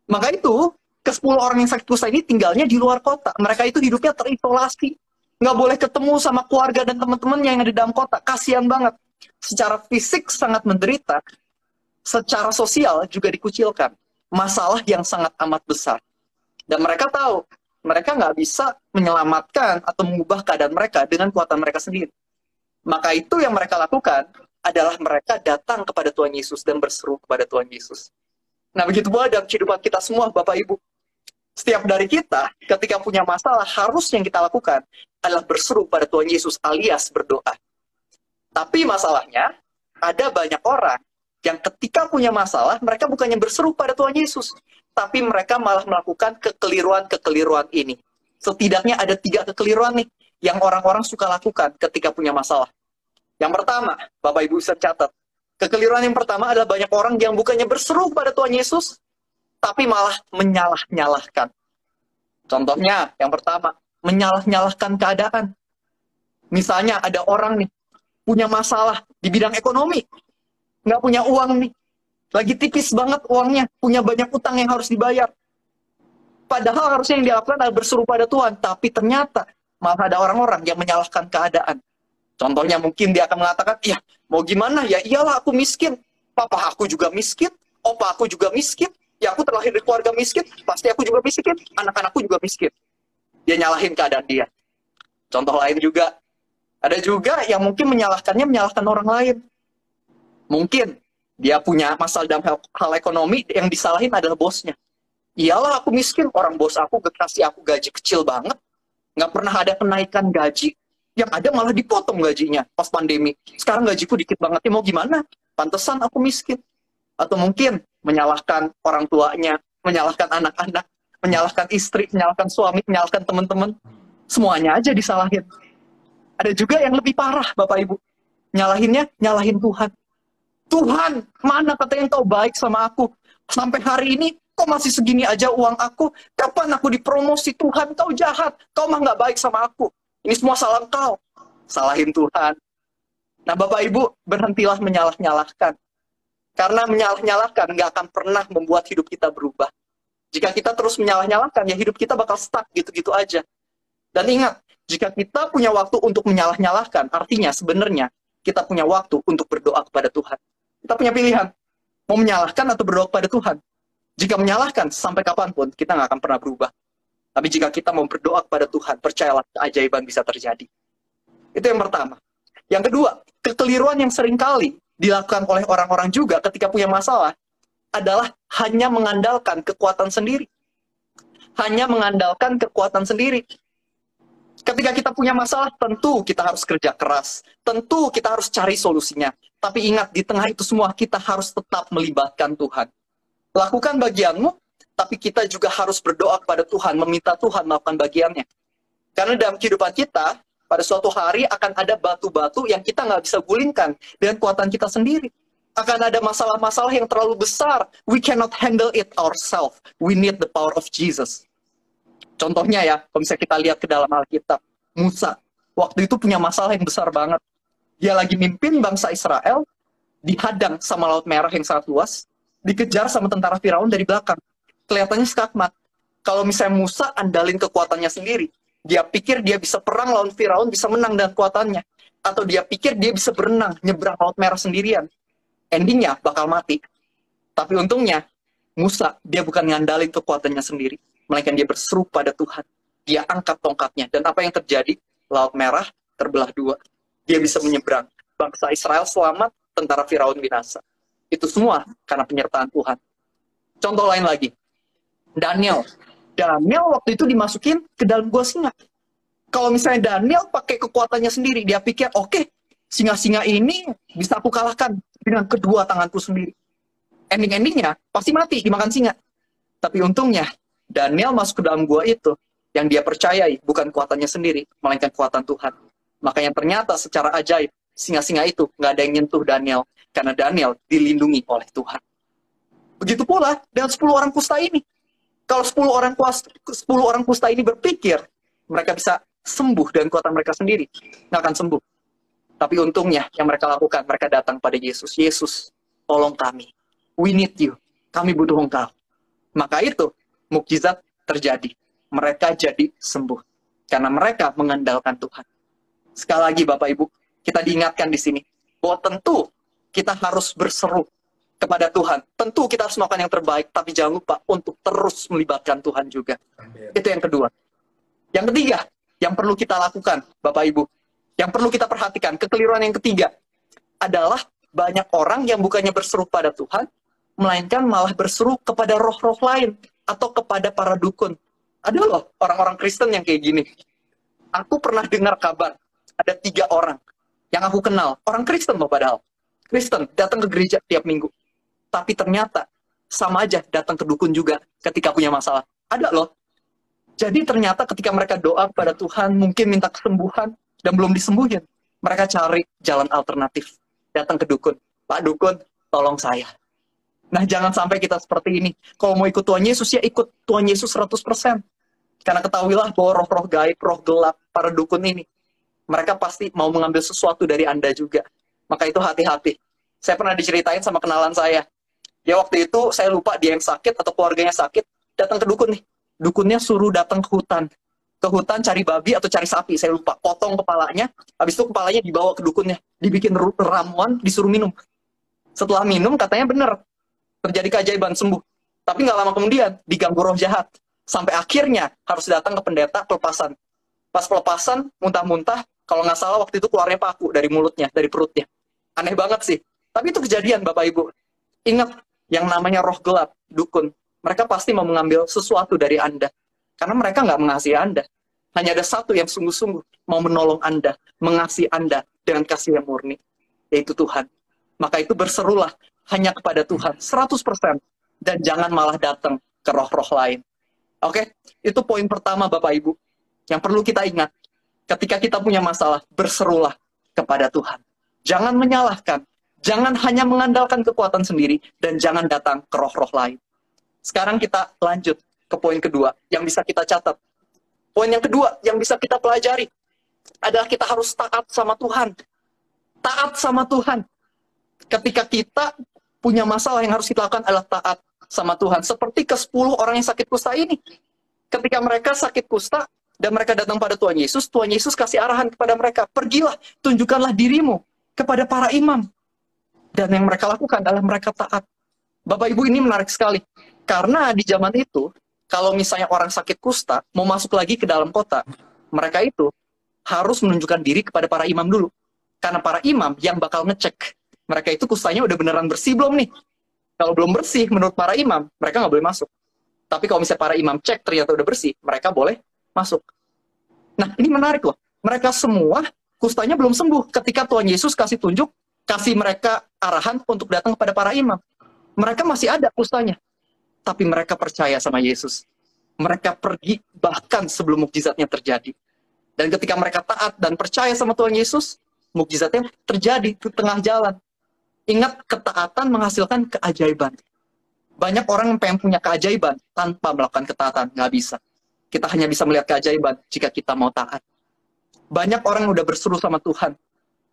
Maka itu, ke-10 orang yang sakit kusta ini tinggalnya di luar kota. Mereka itu hidupnya terisolasi. Nggak boleh ketemu sama keluarga dan teman-teman yang ada di dalam kota. Kasian banget. Secara fisik sangat menderita. Secara sosial juga dikucilkan. Masalah yang sangat amat besar. Dan mereka tahu, mereka nggak bisa menyelamatkan atau mengubah keadaan mereka dengan kekuatan mereka sendiri. Maka itu yang mereka lakukan adalah mereka datang kepada Tuhan Yesus dan berseru kepada Tuhan Yesus. Nah, begitu pula dalam kehidupan kita semua, Bapak Ibu. Setiap dari kita, ketika punya masalah, harus yang kita lakukan adalah berseru pada Tuhan Yesus alias berdoa. Tapi masalahnya, ada banyak orang yang ketika punya masalah, mereka bukannya berseru pada Tuhan Yesus, tapi mereka malah melakukan kekeliruan-kekeliruan ini. Setidaknya ada 3 kekeliruan nih, yang orang-orang suka lakukan ketika punya masalah. Yang pertama, Bapak Ibu bisa catat, kekeliruan yang pertama adalah banyak orang yang bukannya berseru pada Tuhan Yesus, tapi malah menyalah-nyalahkan. Contohnya, yang pertama, menyalah-nyalahkan keadaan. Misalnya ada orang nih, punya masalah di bidang ekonomi, nggak punya uang nih, lagi tipis banget uangnya, punya banyak utang yang harus dibayar. Padahal harusnya yang dilakukan adalah berseru pada Tuhan, tapi ternyata malah ada orang-orang yang menyalahkan keadaan. Contohnya mungkin dia akan mengatakan, ya mau gimana, ya iyalah aku miskin, papa aku juga miskin, opa aku juga miskin, ya aku terlahir di keluarga miskin, pasti aku juga miskin, anak-anakku juga miskin. Dia nyalahin keadaan dia. Contoh lain juga, ada juga yang mungkin menyalahkan orang lain. Mungkin dia punya masalah dalam hal ekonomi, yang disalahin adalah bosnya. Iyalah aku miskin, orang bos aku kasih aku gaji kecil banget, nggak pernah ada kenaikan gaji, yang ada malah dipotong gajinya pas pandemi. Sekarang gajiku dikit banget, ya mau gimana? Pantesan aku miskin. Atau mungkin menyalahkan orang tuanya, menyalahkan anak-anak, menyalahkan istri, menyalahkan suami, menyalahkan teman-teman. Semuanya aja disalahin. Ada juga yang lebih parah, Bapak Ibu. Nyalahin Tuhan. Tuhan, mana katanya Engkau baik sama aku? Sampai hari ini, kok masih segini aja uang aku? Kapan aku dipromosi? Tuhan, Kau jahat. Kau mah nggak baik sama aku. Ini semua salah Engkau. Salahin Tuhan. Nah, Bapak Ibu, berhentilah menyalah-nyalahkan. Karena menyalah-nyalahkan nggak akan pernah membuat hidup kita berubah. Jika kita terus menyalah-nyalahkan, ya hidup kita bakal stuck gitu-gitu aja. Dan ingat, jika kita punya waktu untuk menyalah-nyalahkan, artinya sebenarnya kita punya waktu untuk berdoa kepada Tuhan. Kita punya pilihan, mau menyalahkan atau berdoa kepada Tuhan. Jika menyalahkan, sampai kapanpun kita nggak akan pernah berubah. Tapi jika kita mau berdoa kepada Tuhan, percayalah keajaiban bisa terjadi. Itu yang pertama. Yang kedua, kekeliruan yang seringkali dilakukan oleh orang-orang juga ketika punya masalah adalah hanya mengandalkan kekuatan sendiri. Hanya mengandalkan kekuatan sendiri. Ketika kita punya masalah, tentu kita harus kerja keras. Tentu kita harus cari solusinya. Tapi ingat, di tengah itu semua, kita harus tetap melibatkan Tuhan. Lakukan bagianmu, tapi kita juga harus berdoa kepada Tuhan, meminta Tuhan melakukan bagiannya. Karena dalam kehidupan kita, pada suatu hari akan ada batu-batu yang kita nggak bisa gulingkan dengan kekuatan kita sendiri. Akan ada masalah-masalah yang terlalu besar. We cannot handle it ourselves. We need the power of Jesus. Contohnya ya, kalau misalnya kita lihat ke dalam Alkitab, Musa, waktu itu punya masalah yang besar banget. Dia lagi mimpin bangsa Israel, dihadang sama Laut Merah yang sangat luas, dikejar sama tentara Firaun dari belakang. Kelihatannya skakmat. Kalau misalnya Musa andalin kekuatannya sendiri, dia pikir dia bisa perang lawan Firaun, bisa menang dengan kekuatannya. Atau dia pikir dia bisa berenang, nyebrang Laut Merah sendirian. endingnya bakal mati. Tapi untungnya, Musa, dia bukan ngandalin kekuatannya sendiri, melainkan dia berseru pada Tuhan. Dia angkat tongkatnya, dan apa yang terjadi? Laut Merah terbelah dua. Dia bisa menyeberang. Bangsa Israel selamat, tentara Firaun binasa. Itu semua karena penyertaan Tuhan. Contoh lain lagi, Daniel. Daniel waktu itu dimasukin ke dalam gua singa. Kalau misalnya Daniel pakai kekuatannya sendiri, dia pikir, oke, singa-singa ini bisa aku kalahkan dengan kedua tanganku sendiri. Ending-endingnya pasti mati dimakan singa. Tapi untungnya Daniel masuk ke dalam gua itu, yang dia percayai bukan kuatannya sendiri, melainkan kuatan Tuhan. Makanya ternyata secara ajaib singa-singa itu nggak ada yang nyentuh Daniel, karena Daniel dilindungi oleh Tuhan. Begitu pula dengan 10 orang kusta ini. Kalau 10 orang kusta ini berpikir mereka bisa sembuh dengan kuatan mereka sendiri, nggak akan sembuh. Tapi untungnya yang mereka lakukan, mereka datang pada Yesus. Yesus, tolong kami. We need you. Kami butuh Engkau. Maka itu, mukjizat terjadi. Mereka jadi sembuh. Karena mereka mengandalkan Tuhan. Sekali lagi Bapak Ibu, kita diingatkan di sini, bahwa tentu kita harus berseru kepada Tuhan. Tentu kita harus melakukan yang terbaik, tapi jangan lupa untuk terus melibatkan Tuhan juga. Amen. Itu yang kedua. Yang ketiga, yang perlu kita lakukan, Bapak Ibu, yang perlu kita perhatikan, kekeliruan yang ketiga, adalah banyak orang yang bukannya berseru pada Tuhan, melainkan malah berseru kepada roh-roh lain, atau kepada para dukun. Ada loh orang-orang Kristen yang kayak gini. Aku pernah dengar kabar, ada 3 orang yang aku kenal, orang Kristen loh padahal. Kristen, datang ke gereja tiap minggu. Tapi ternyata, sama aja datang ke dukun juga ketika punya masalah. Ada loh. Jadi ternyata ketika mereka doa kepada Tuhan, mungkin minta kesembuhan, dan belum disembuhin, mereka cari jalan alternatif. Datang ke dukun. Pak dukun, tolong saya. Nah, jangan sampai kita seperti ini. Kalau mau ikut Tuhan Yesus, ya ikut Tuhan Yesus 100%. Karena ketahuilah bahwa roh-roh gaib, roh gelap, para dukun ini, mereka pasti mau mengambil sesuatu dari Anda juga. Maka itu hati-hati. Saya pernah diceritain sama kenalan saya. Ya waktu itu, saya lupa dia yang sakit atau keluarganya sakit, datang ke dukun nih. Dukunnya suruh datang ke hutan. Ke hutan cari babi atau cari sapi, saya lupa. Potong kepalanya, habis itu kepalanya dibawa ke dukunnya. Dibikin ramuan, disuruh minum. Setelah minum, katanya bener. Terjadi keajaiban, sembuh. Tapi nggak lama kemudian, diganggu roh jahat. Sampai akhirnya harus datang ke pendeta pelepasan. Pas pelepasan, muntah-muntah, kalau nggak salah waktu itu keluarnya paku dari mulutnya, dari perutnya. Aneh banget sih. Tapi itu kejadian, Bapak Ibu. Ingat, yang namanya roh gelap, dukun. Mereka pasti mau mengambil sesuatu dari Anda. Karena mereka nggak mengasihi Anda. Hanya ada satu yang sungguh-sungguh mau menolong Anda, mengasihi Anda dengan kasih yang murni, yaitu Tuhan. Maka itu berserulah hanya kepada Tuhan 100%, dan jangan malah datang ke roh-roh lain. Oke? Itu poin pertama Bapak Ibu yang perlu kita ingat. Ketika kita punya masalah, berserulah kepada Tuhan. Jangan menyalahkan, jangan hanya mengandalkan kekuatan sendiri, dan jangan datang ke roh-roh lain. Sekarang kita lanjut ke poin kedua yang bisa kita catat. Poin yang kedua yang bisa kita pelajari adalah kita harus taat sama Tuhan. Taat sama Tuhan. Ketika kita punya masalah, yang harus kita lakukan adalah taat sama Tuhan. Seperti ke 10 orang yang sakit kusta ini. Ketika mereka sakit kusta dan mereka datang pada Tuhan Yesus kasih arahan kepada mereka, pergilah, tunjukkanlah dirimu kepada para imam. Dan yang mereka lakukan adalah mereka taat. Bapak Ibu, ini menarik sekali. Karena di zaman itu, kalau misalnya orang sakit kusta mau masuk lagi ke dalam kota, mereka itu harus menunjukkan diri kepada para imam dulu. Karena para imam yang bakal ngecek mereka itu kustanya udah beneran bersih belum nih. Kalau belum bersih, menurut para imam, mereka nggak boleh masuk. Tapi kalau misalnya para imam cek ternyata udah bersih, mereka boleh masuk. Nah, ini menarik loh. Mereka semua kustanya belum sembuh. Ketika Tuhan Yesus kasih tunjuk, kasih mereka arahan untuk datang kepada para imam. Mereka masih ada kustanya. Tapi mereka percaya sama Yesus. Mereka pergi bahkan sebelum mukjizatnya terjadi. Dan ketika mereka taat dan percaya sama Tuhan Yesus, mukjizatnya terjadi di tengah jalan. Ingat, ketaatan menghasilkan keajaiban. Banyak orang yang pengen punya keajaiban tanpa melakukan ketaatan. Nggak bisa. Kita hanya bisa melihat keajaiban jika kita mau taat. Banyak orang yang udah berseru sama Tuhan,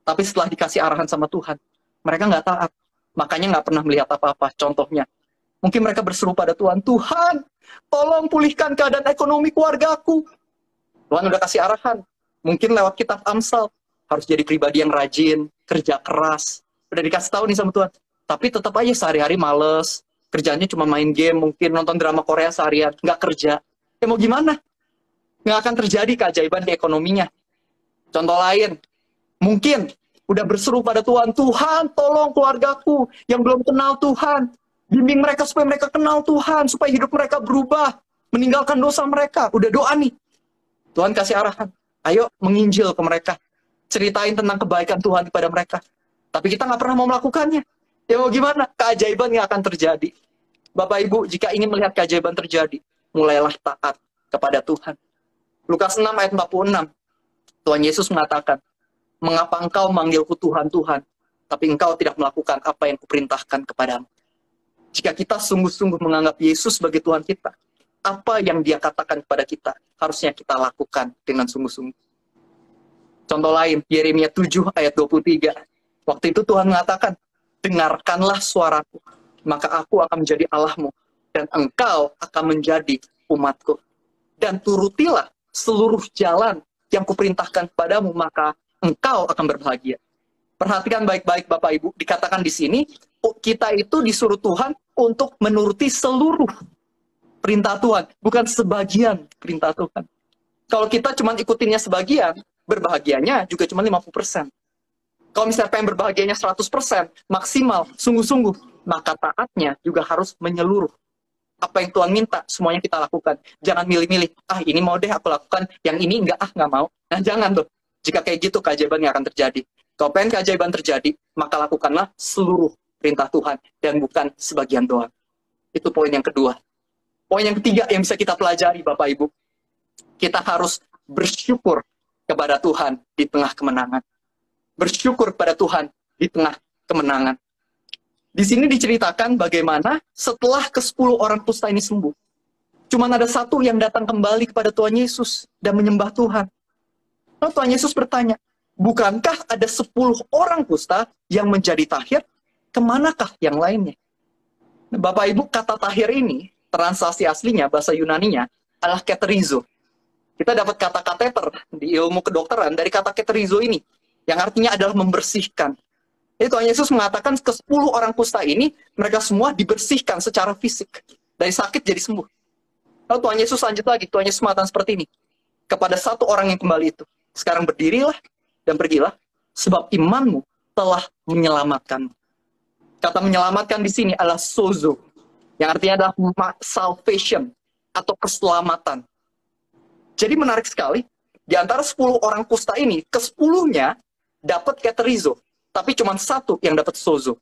tapi setelah dikasih arahan sama Tuhan, mereka nggak taat. Makanya nggak pernah melihat apa-apa. Contohnya, mungkin mereka berseru pada Tuhan, Tuhan, tolong pulihkan keadaan ekonomi keluargaku. Tuhan udah kasih arahan. Mungkin lewat kitab Amsal, harus jadi pribadi yang rajin, kerja keras. Udah dikasih tahu nih sama Tuhan. tapi tetap aja sehari-hari males, kerjanya cuma main game, mungkin nonton drama Korea seharian, nggak kerja. Ya mau gimana? Nggak akan terjadi keajaiban di ekonominya. Contoh lain, mungkin udah berseru pada Tuhan, Tuhan tolong keluargaku yang belum kenal Tuhan. Bimbing mereka supaya mereka kenal Tuhan, supaya hidup mereka berubah, meninggalkan dosa mereka. Udah doa nih. Tuhan kasih arahan, ayo menginjil ke mereka. Ceritain tentang kebaikan Tuhan kepada mereka. Tapi kita nggak pernah mau melakukannya. Ya mau gimana? Keajaiban nggak akan terjadi. Bapak Ibu, jika ingin melihat keajaiban terjadi, mulailah taat kepada Tuhan. Lukas 6 ayat 46, Tuhan Yesus mengatakan, mengapa engkau manggilku Tuhan, Tuhan, tapi engkau tidak melakukan apa yang kuperintahkan kepadamu. Jika kita sungguh-sungguh menganggap Yesus sebagai Tuhan kita, apa yang Dia katakan kepada kita, harusnya kita lakukan dengan sungguh-sungguh. Contoh lain, Yeremia 7 ayat 23. Waktu itu Tuhan mengatakan, dengarkanlah suaraku, maka aku akan menjadi Allahmu, dan engkau akan menjadi umatku. Dan turutilah seluruh jalan yang kuperintahkan kepadamu, maka engkau akan berbahagia. Perhatikan baik-baik Bapak Ibu, dikatakan di sini, kita itu disuruh Tuhan untuk menuruti seluruh perintah Tuhan, bukan sebagian perintah Tuhan. Kalau kita cuma ikutinnya sebagian, berbahagianya juga cuma 50%. Kalau misalnya pengen berbahagianya 100%, maksimal, sungguh-sungguh, maka taatnya juga harus menyeluruh. Apa yang Tuhan minta, semuanya kita lakukan. Jangan milih-milih, ini mau deh aku lakukan, yang ini enggak, nggak mau. Nah jangan tuh. Jika kayak gitu, keajaiban nggak akan terjadi. Kalau pengen keajaiban terjadi, maka lakukanlah seluruh perintah Tuhan, dan bukan sebagian doang. Itu poin yang kedua. Poin yang ketiga yang bisa kita pelajari, Bapak Ibu. Kita harus bersyukur kepada Tuhan di tengah kemenangan. Bersyukur kepada Tuhan di tengah kemenangan. Di sini diceritakan bagaimana setelah ke-10 orang kusta ini sembuh, cuma ada satu yang datang kembali kepada Tuhan Yesus dan menyembah Tuhan. Lalu Tuhan Yesus bertanya, bukankah ada 10 orang kusta yang menjadi tahir? Kemanakah yang lainnya? Nah, Bapak Ibu, kata tahir ini, translasi aslinya, bahasa Yunaninya, adalah katerizo. Kita dapat kata kateter di ilmu kedokteran dari kata katerizo ini, yang artinya adalah membersihkan. Jadi Tuhan Yesus mengatakan ke-10 orang kusta ini, mereka semua dibersihkan secara fisik. Dari sakit jadi sembuh. Lalu Tuhan Yesus lanjut lagi, Tuhan Yesus mengatakan seperti ini. Kepada satu orang yang kembali itu, sekarang berdirilah dan pergilah, sebab imanmu telah menyelamatkanmu. Kata menyelamatkan di sini adalah sozo, yang artinya adalah salvation, atau keselamatan. Jadi menarik sekali, di antara 10 orang kusta ini, ke-10-nya dapat katerizo, tapi cuma satu yang dapat sozo.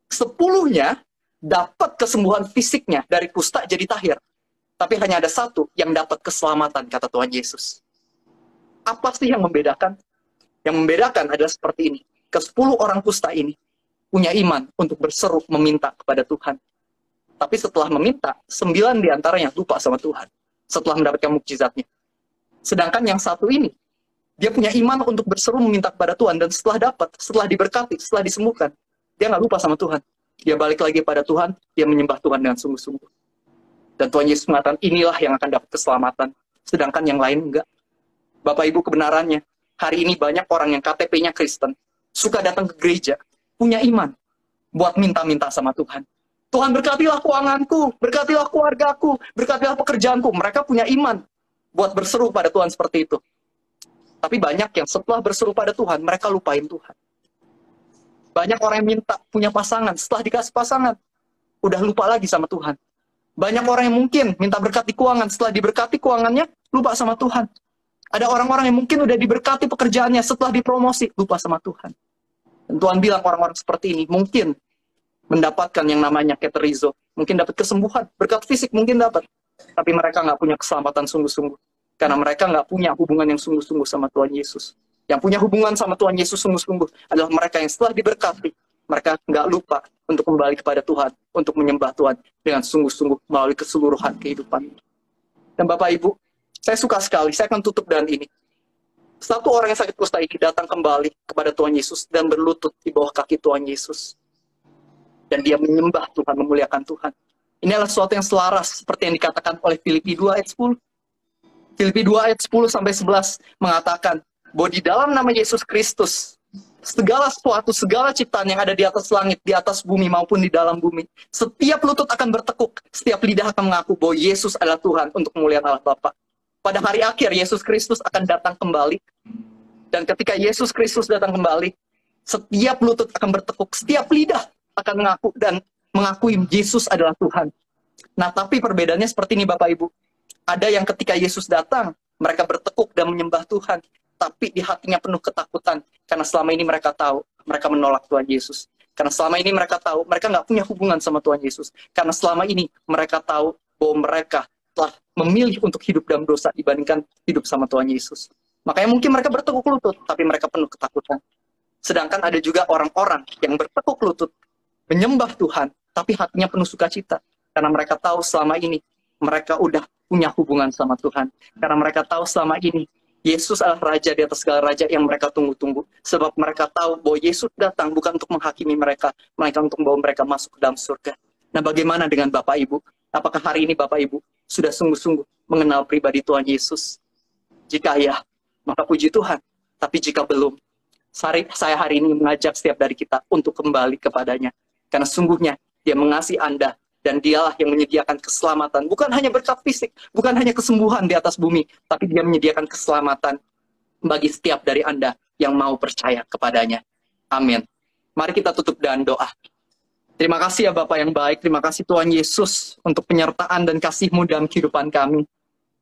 10-nya dapat kesembuhan fisiknya dari kusta jadi tahir. Tapi hanya ada satu yang dapat keselamatan, kata Tuhan Yesus. Apa sih yang membedakan? Yang membedakan adalah seperti ini. Ke-10 orang kusta ini punya iman untuk berseru meminta kepada Tuhan. Tapi setelah meminta, 9 diantaranya lupa sama Tuhan. Setelah mendapatkan mukjizatnya. Sedangkan yang satu ini, dia punya iman untuk berseru meminta kepada Tuhan, dan setelah dapat, setelah diberkati, setelah disembuhkan, dia nggak lupa sama Tuhan. Dia balik lagi pada Tuhan, dia menyembah Tuhan dengan sungguh-sungguh. Dan Tuhan Yesus mengatakan, inilah yang akan dapat keselamatan. Sedangkan yang lain enggak. Bapak Ibu, kebenarannya, hari ini banyak orang yang KTP-nya Kristen, suka datang ke gereja, punya iman, buat minta-minta sama Tuhan. Tuhan berkatilah keuanganku, berkatilah keluargaku, berkatilah pekerjaanku. Mereka punya iman buat berseru pada Tuhan seperti itu. Tapi banyak yang setelah berseru pada Tuhan, mereka lupain Tuhan. Banyak orang yang minta punya pasangan, setelah dikasih pasangan, udah lupa lagi sama Tuhan. Banyak orang yang mungkin minta berkati keuangan, setelah diberkati keuangannya, lupa sama Tuhan. Ada orang-orang yang mungkin udah diberkati pekerjaannya, setelah dipromosi, lupa sama Tuhan. Dan Tuhan bilang orang-orang seperti ini, mungkin mendapatkan yang namanya katerizo, mungkin dapat kesembuhan, berkat fisik mungkin dapat, tapi mereka nggak punya keselamatan sungguh-sungguh. Karena mereka nggak punya hubungan yang sungguh-sungguh sama Tuhan Yesus. Yang punya hubungan sama Tuhan Yesus sungguh-sungguh adalah mereka yang setelah diberkati, mereka nggak lupa untuk kembali kepada Tuhan, untuk menyembah Tuhan dengan sungguh-sungguh melalui keseluruhan kehidupan. Dan Bapak Ibu, saya suka sekali, saya akan tutup dengan ini. Satu orang yang sakit kusta ini datang kembali kepada Tuhan Yesus dan berlutut di bawah kaki Tuhan Yesus. Dan dia menyembah Tuhan, memuliakan Tuhan. Ini adalah sesuatu yang selaras seperti yang dikatakan oleh Filipi 2 ayat 10. Filipi 2 ayat 10 sampai 11 mengatakan bahwa di dalam nama Yesus Kristus segala sesuatu, segala ciptaan yang ada di atas langit, di atas bumi maupun di dalam bumi. Setiap lutut akan bertekuk, setiap lidah akan mengaku bahwa Yesus adalah Tuhan untuk kemuliaan Allah Bapa. Pada hari akhir, Yesus Kristus akan datang kembali. Dan ketika Yesus Kristus datang kembali, setiap lutut akan bertekuk, setiap lidah akan mengaku dan mengakui Yesus adalah Tuhan. Nah, tapi perbedaannya seperti ini Bapak Ibu. Ada yang ketika Yesus datang, mereka bertekuk dan menyembah Tuhan. Tapi di hatinya penuh ketakutan. Karena selama ini mereka tahu, mereka menolak Tuhan Yesus. Karena selama ini mereka tahu, mereka nggak punya hubungan sama Tuhan Yesus. Karena selama ini mereka tahu bahwa mereka telah memilih untuk hidup dalam dosa dibandingkan hidup sama Tuhan Yesus. Makanya mungkin mereka bertekuk lutut, tapi mereka penuh ketakutan. Sedangkan ada juga orang-orang yang bertekuk lutut, menyembah Tuhan, tapi hatinya penuh sukacita. Karena mereka tahu selama ini, mereka udah punya hubungan sama Tuhan. Karena mereka tahu selama ini, Yesus adalah Raja di atas segala Raja yang mereka tunggu-tunggu. Sebab mereka tahu bahwa Yesus datang bukan untuk menghakimi mereka, melainkan untuk membawa mereka masuk ke dalam surga. Nah, bagaimana dengan Bapak Ibu? Apakah hari ini Bapak Ibu sudah sungguh-sungguh mengenal pribadi Tuhan Yesus? Jika ya, maka puji Tuhan. Tapi jika belum, saya hari ini mengajak setiap dari kita untuk kembali kepadanya. Karena sungguhnya Dia mengasihi Anda. Dan Dialah yang menyediakan keselamatan. Bukan hanya berkat fisik, bukan hanya kesembuhan di atas bumi, tapi Dia menyediakan keselamatan bagi setiap dari Anda yang mau percaya kepadanya. Amin. Mari kita tutup dengan doa. Terima kasih ya Bapak yang baik, terima kasih Tuhan Yesus untuk penyertaan dan kasih-Mu dalam kehidupan kami.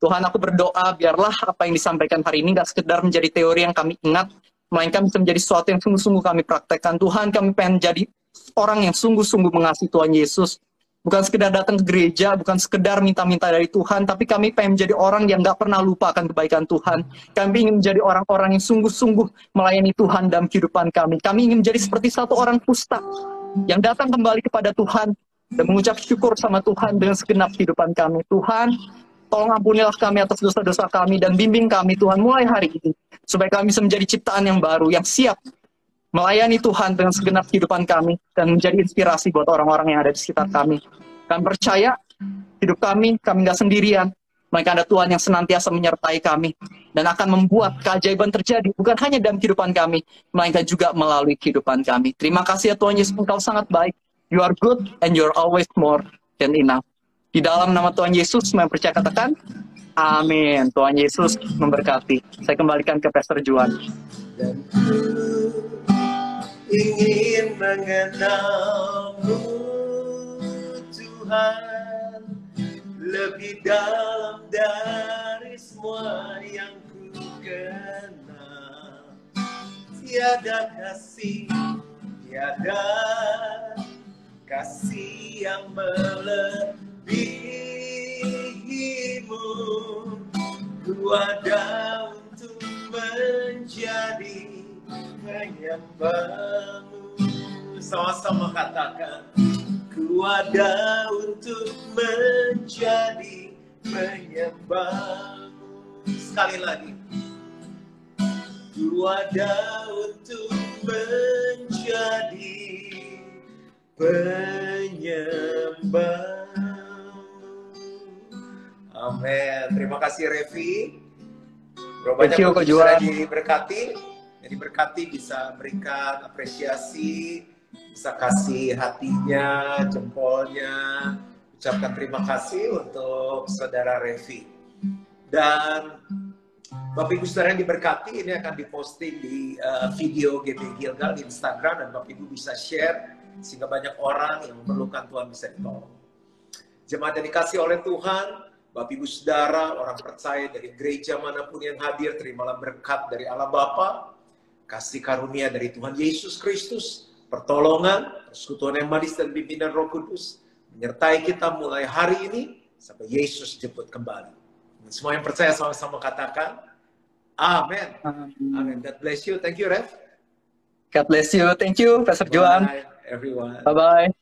Tuhan, aku berdoa biarlah apa yang disampaikan hari ini gak sekedar menjadi teori yang kami ingat, melainkan bisa menjadi sesuatu yang sungguh-sungguh kami praktekkan. Tuhan, kami pengen jadi orang yang sungguh-sungguh mengasihi Tuhan Yesus. Bukan sekedar datang ke gereja, bukan sekedar minta-minta dari Tuhan, tapi kami pengen menjadi orang yang gak pernah lupa akan kebaikan Tuhan. Kami ingin menjadi orang-orang yang sungguh-sungguh melayani Tuhan dalam kehidupan kami. Kami ingin menjadi seperti satu orang kusta yang datang kembali kepada Tuhan dan mengucap syukur sama Tuhan dengan segenap kehidupan kami. Tuhan, tolong ampunilah kami atas dosa-dosa kami dan bimbing kami Tuhan mulai hari ini. Supaya kami bisa menjadi ciptaan yang baru, yang siap melayani Tuhan dengan segenap kehidupan kami dan menjadi inspirasi buat orang-orang yang ada di sekitar kami. Kami percaya hidup kami nggak sendirian. Melainkan ada Tuhan yang senantiasa menyertai kami dan akan membuat keajaiban terjadi bukan hanya dalam kehidupan kami, melainkan juga melalui kehidupan kami. Terima kasih ya Tuhan Yesus, Engkau sangat baik. You are good and you are always more than enough. Di dalam nama Tuhan Yesus, semua yang percaya katakan, amin. Tuhan Yesus memberkati. Saya kembalikan ke Pastor Juan.
Dan ingin mengenalmu Tuhan lebih dalam dari semua yang ku kenal. Tiada kasih yang melebihimu. Ku ada untuk menjadi menyembahmu. Sama-sama katakan, ku ada untuk menjadi menyembahmu. Sekali lagi, ku ada untuk menjadi penyembahmu. Amin. Terima kasih Revi. Berapa banyak yang sudah diberkati. Jadi berkati bisa berikan apresiasi, bisa kasih hatinya, jempolnya, ucapkan terima kasih untuk saudara Revi. Dan Bapak Ibu saudara yang diberkati, ini akan diposting di video GB Gilgal di Instagram, dan Bapak Ibu bisa share sehingga banyak orang yang memerlukan Tuhan bisa ditolong. Jemaat yang dikasih oleh Tuhan, Bapak Ibu saudara, orang percaya dari gereja manapun yang hadir, terimalah berkat dari Allah Bapa, kasih karunia dari Tuhan Yesus Kristus, pertolongan, persekutuan yang manis dan pimpinan Roh Kudus menyertai kita mulai hari ini sampai Yesus jemput kembali. Dan semua yang percaya sama-sama katakan, Amin. Amin. God bless you. Thank you, Rev.
God bless you. Thank you, Pastor Juan.
Bye, everyone.
Bye-bye.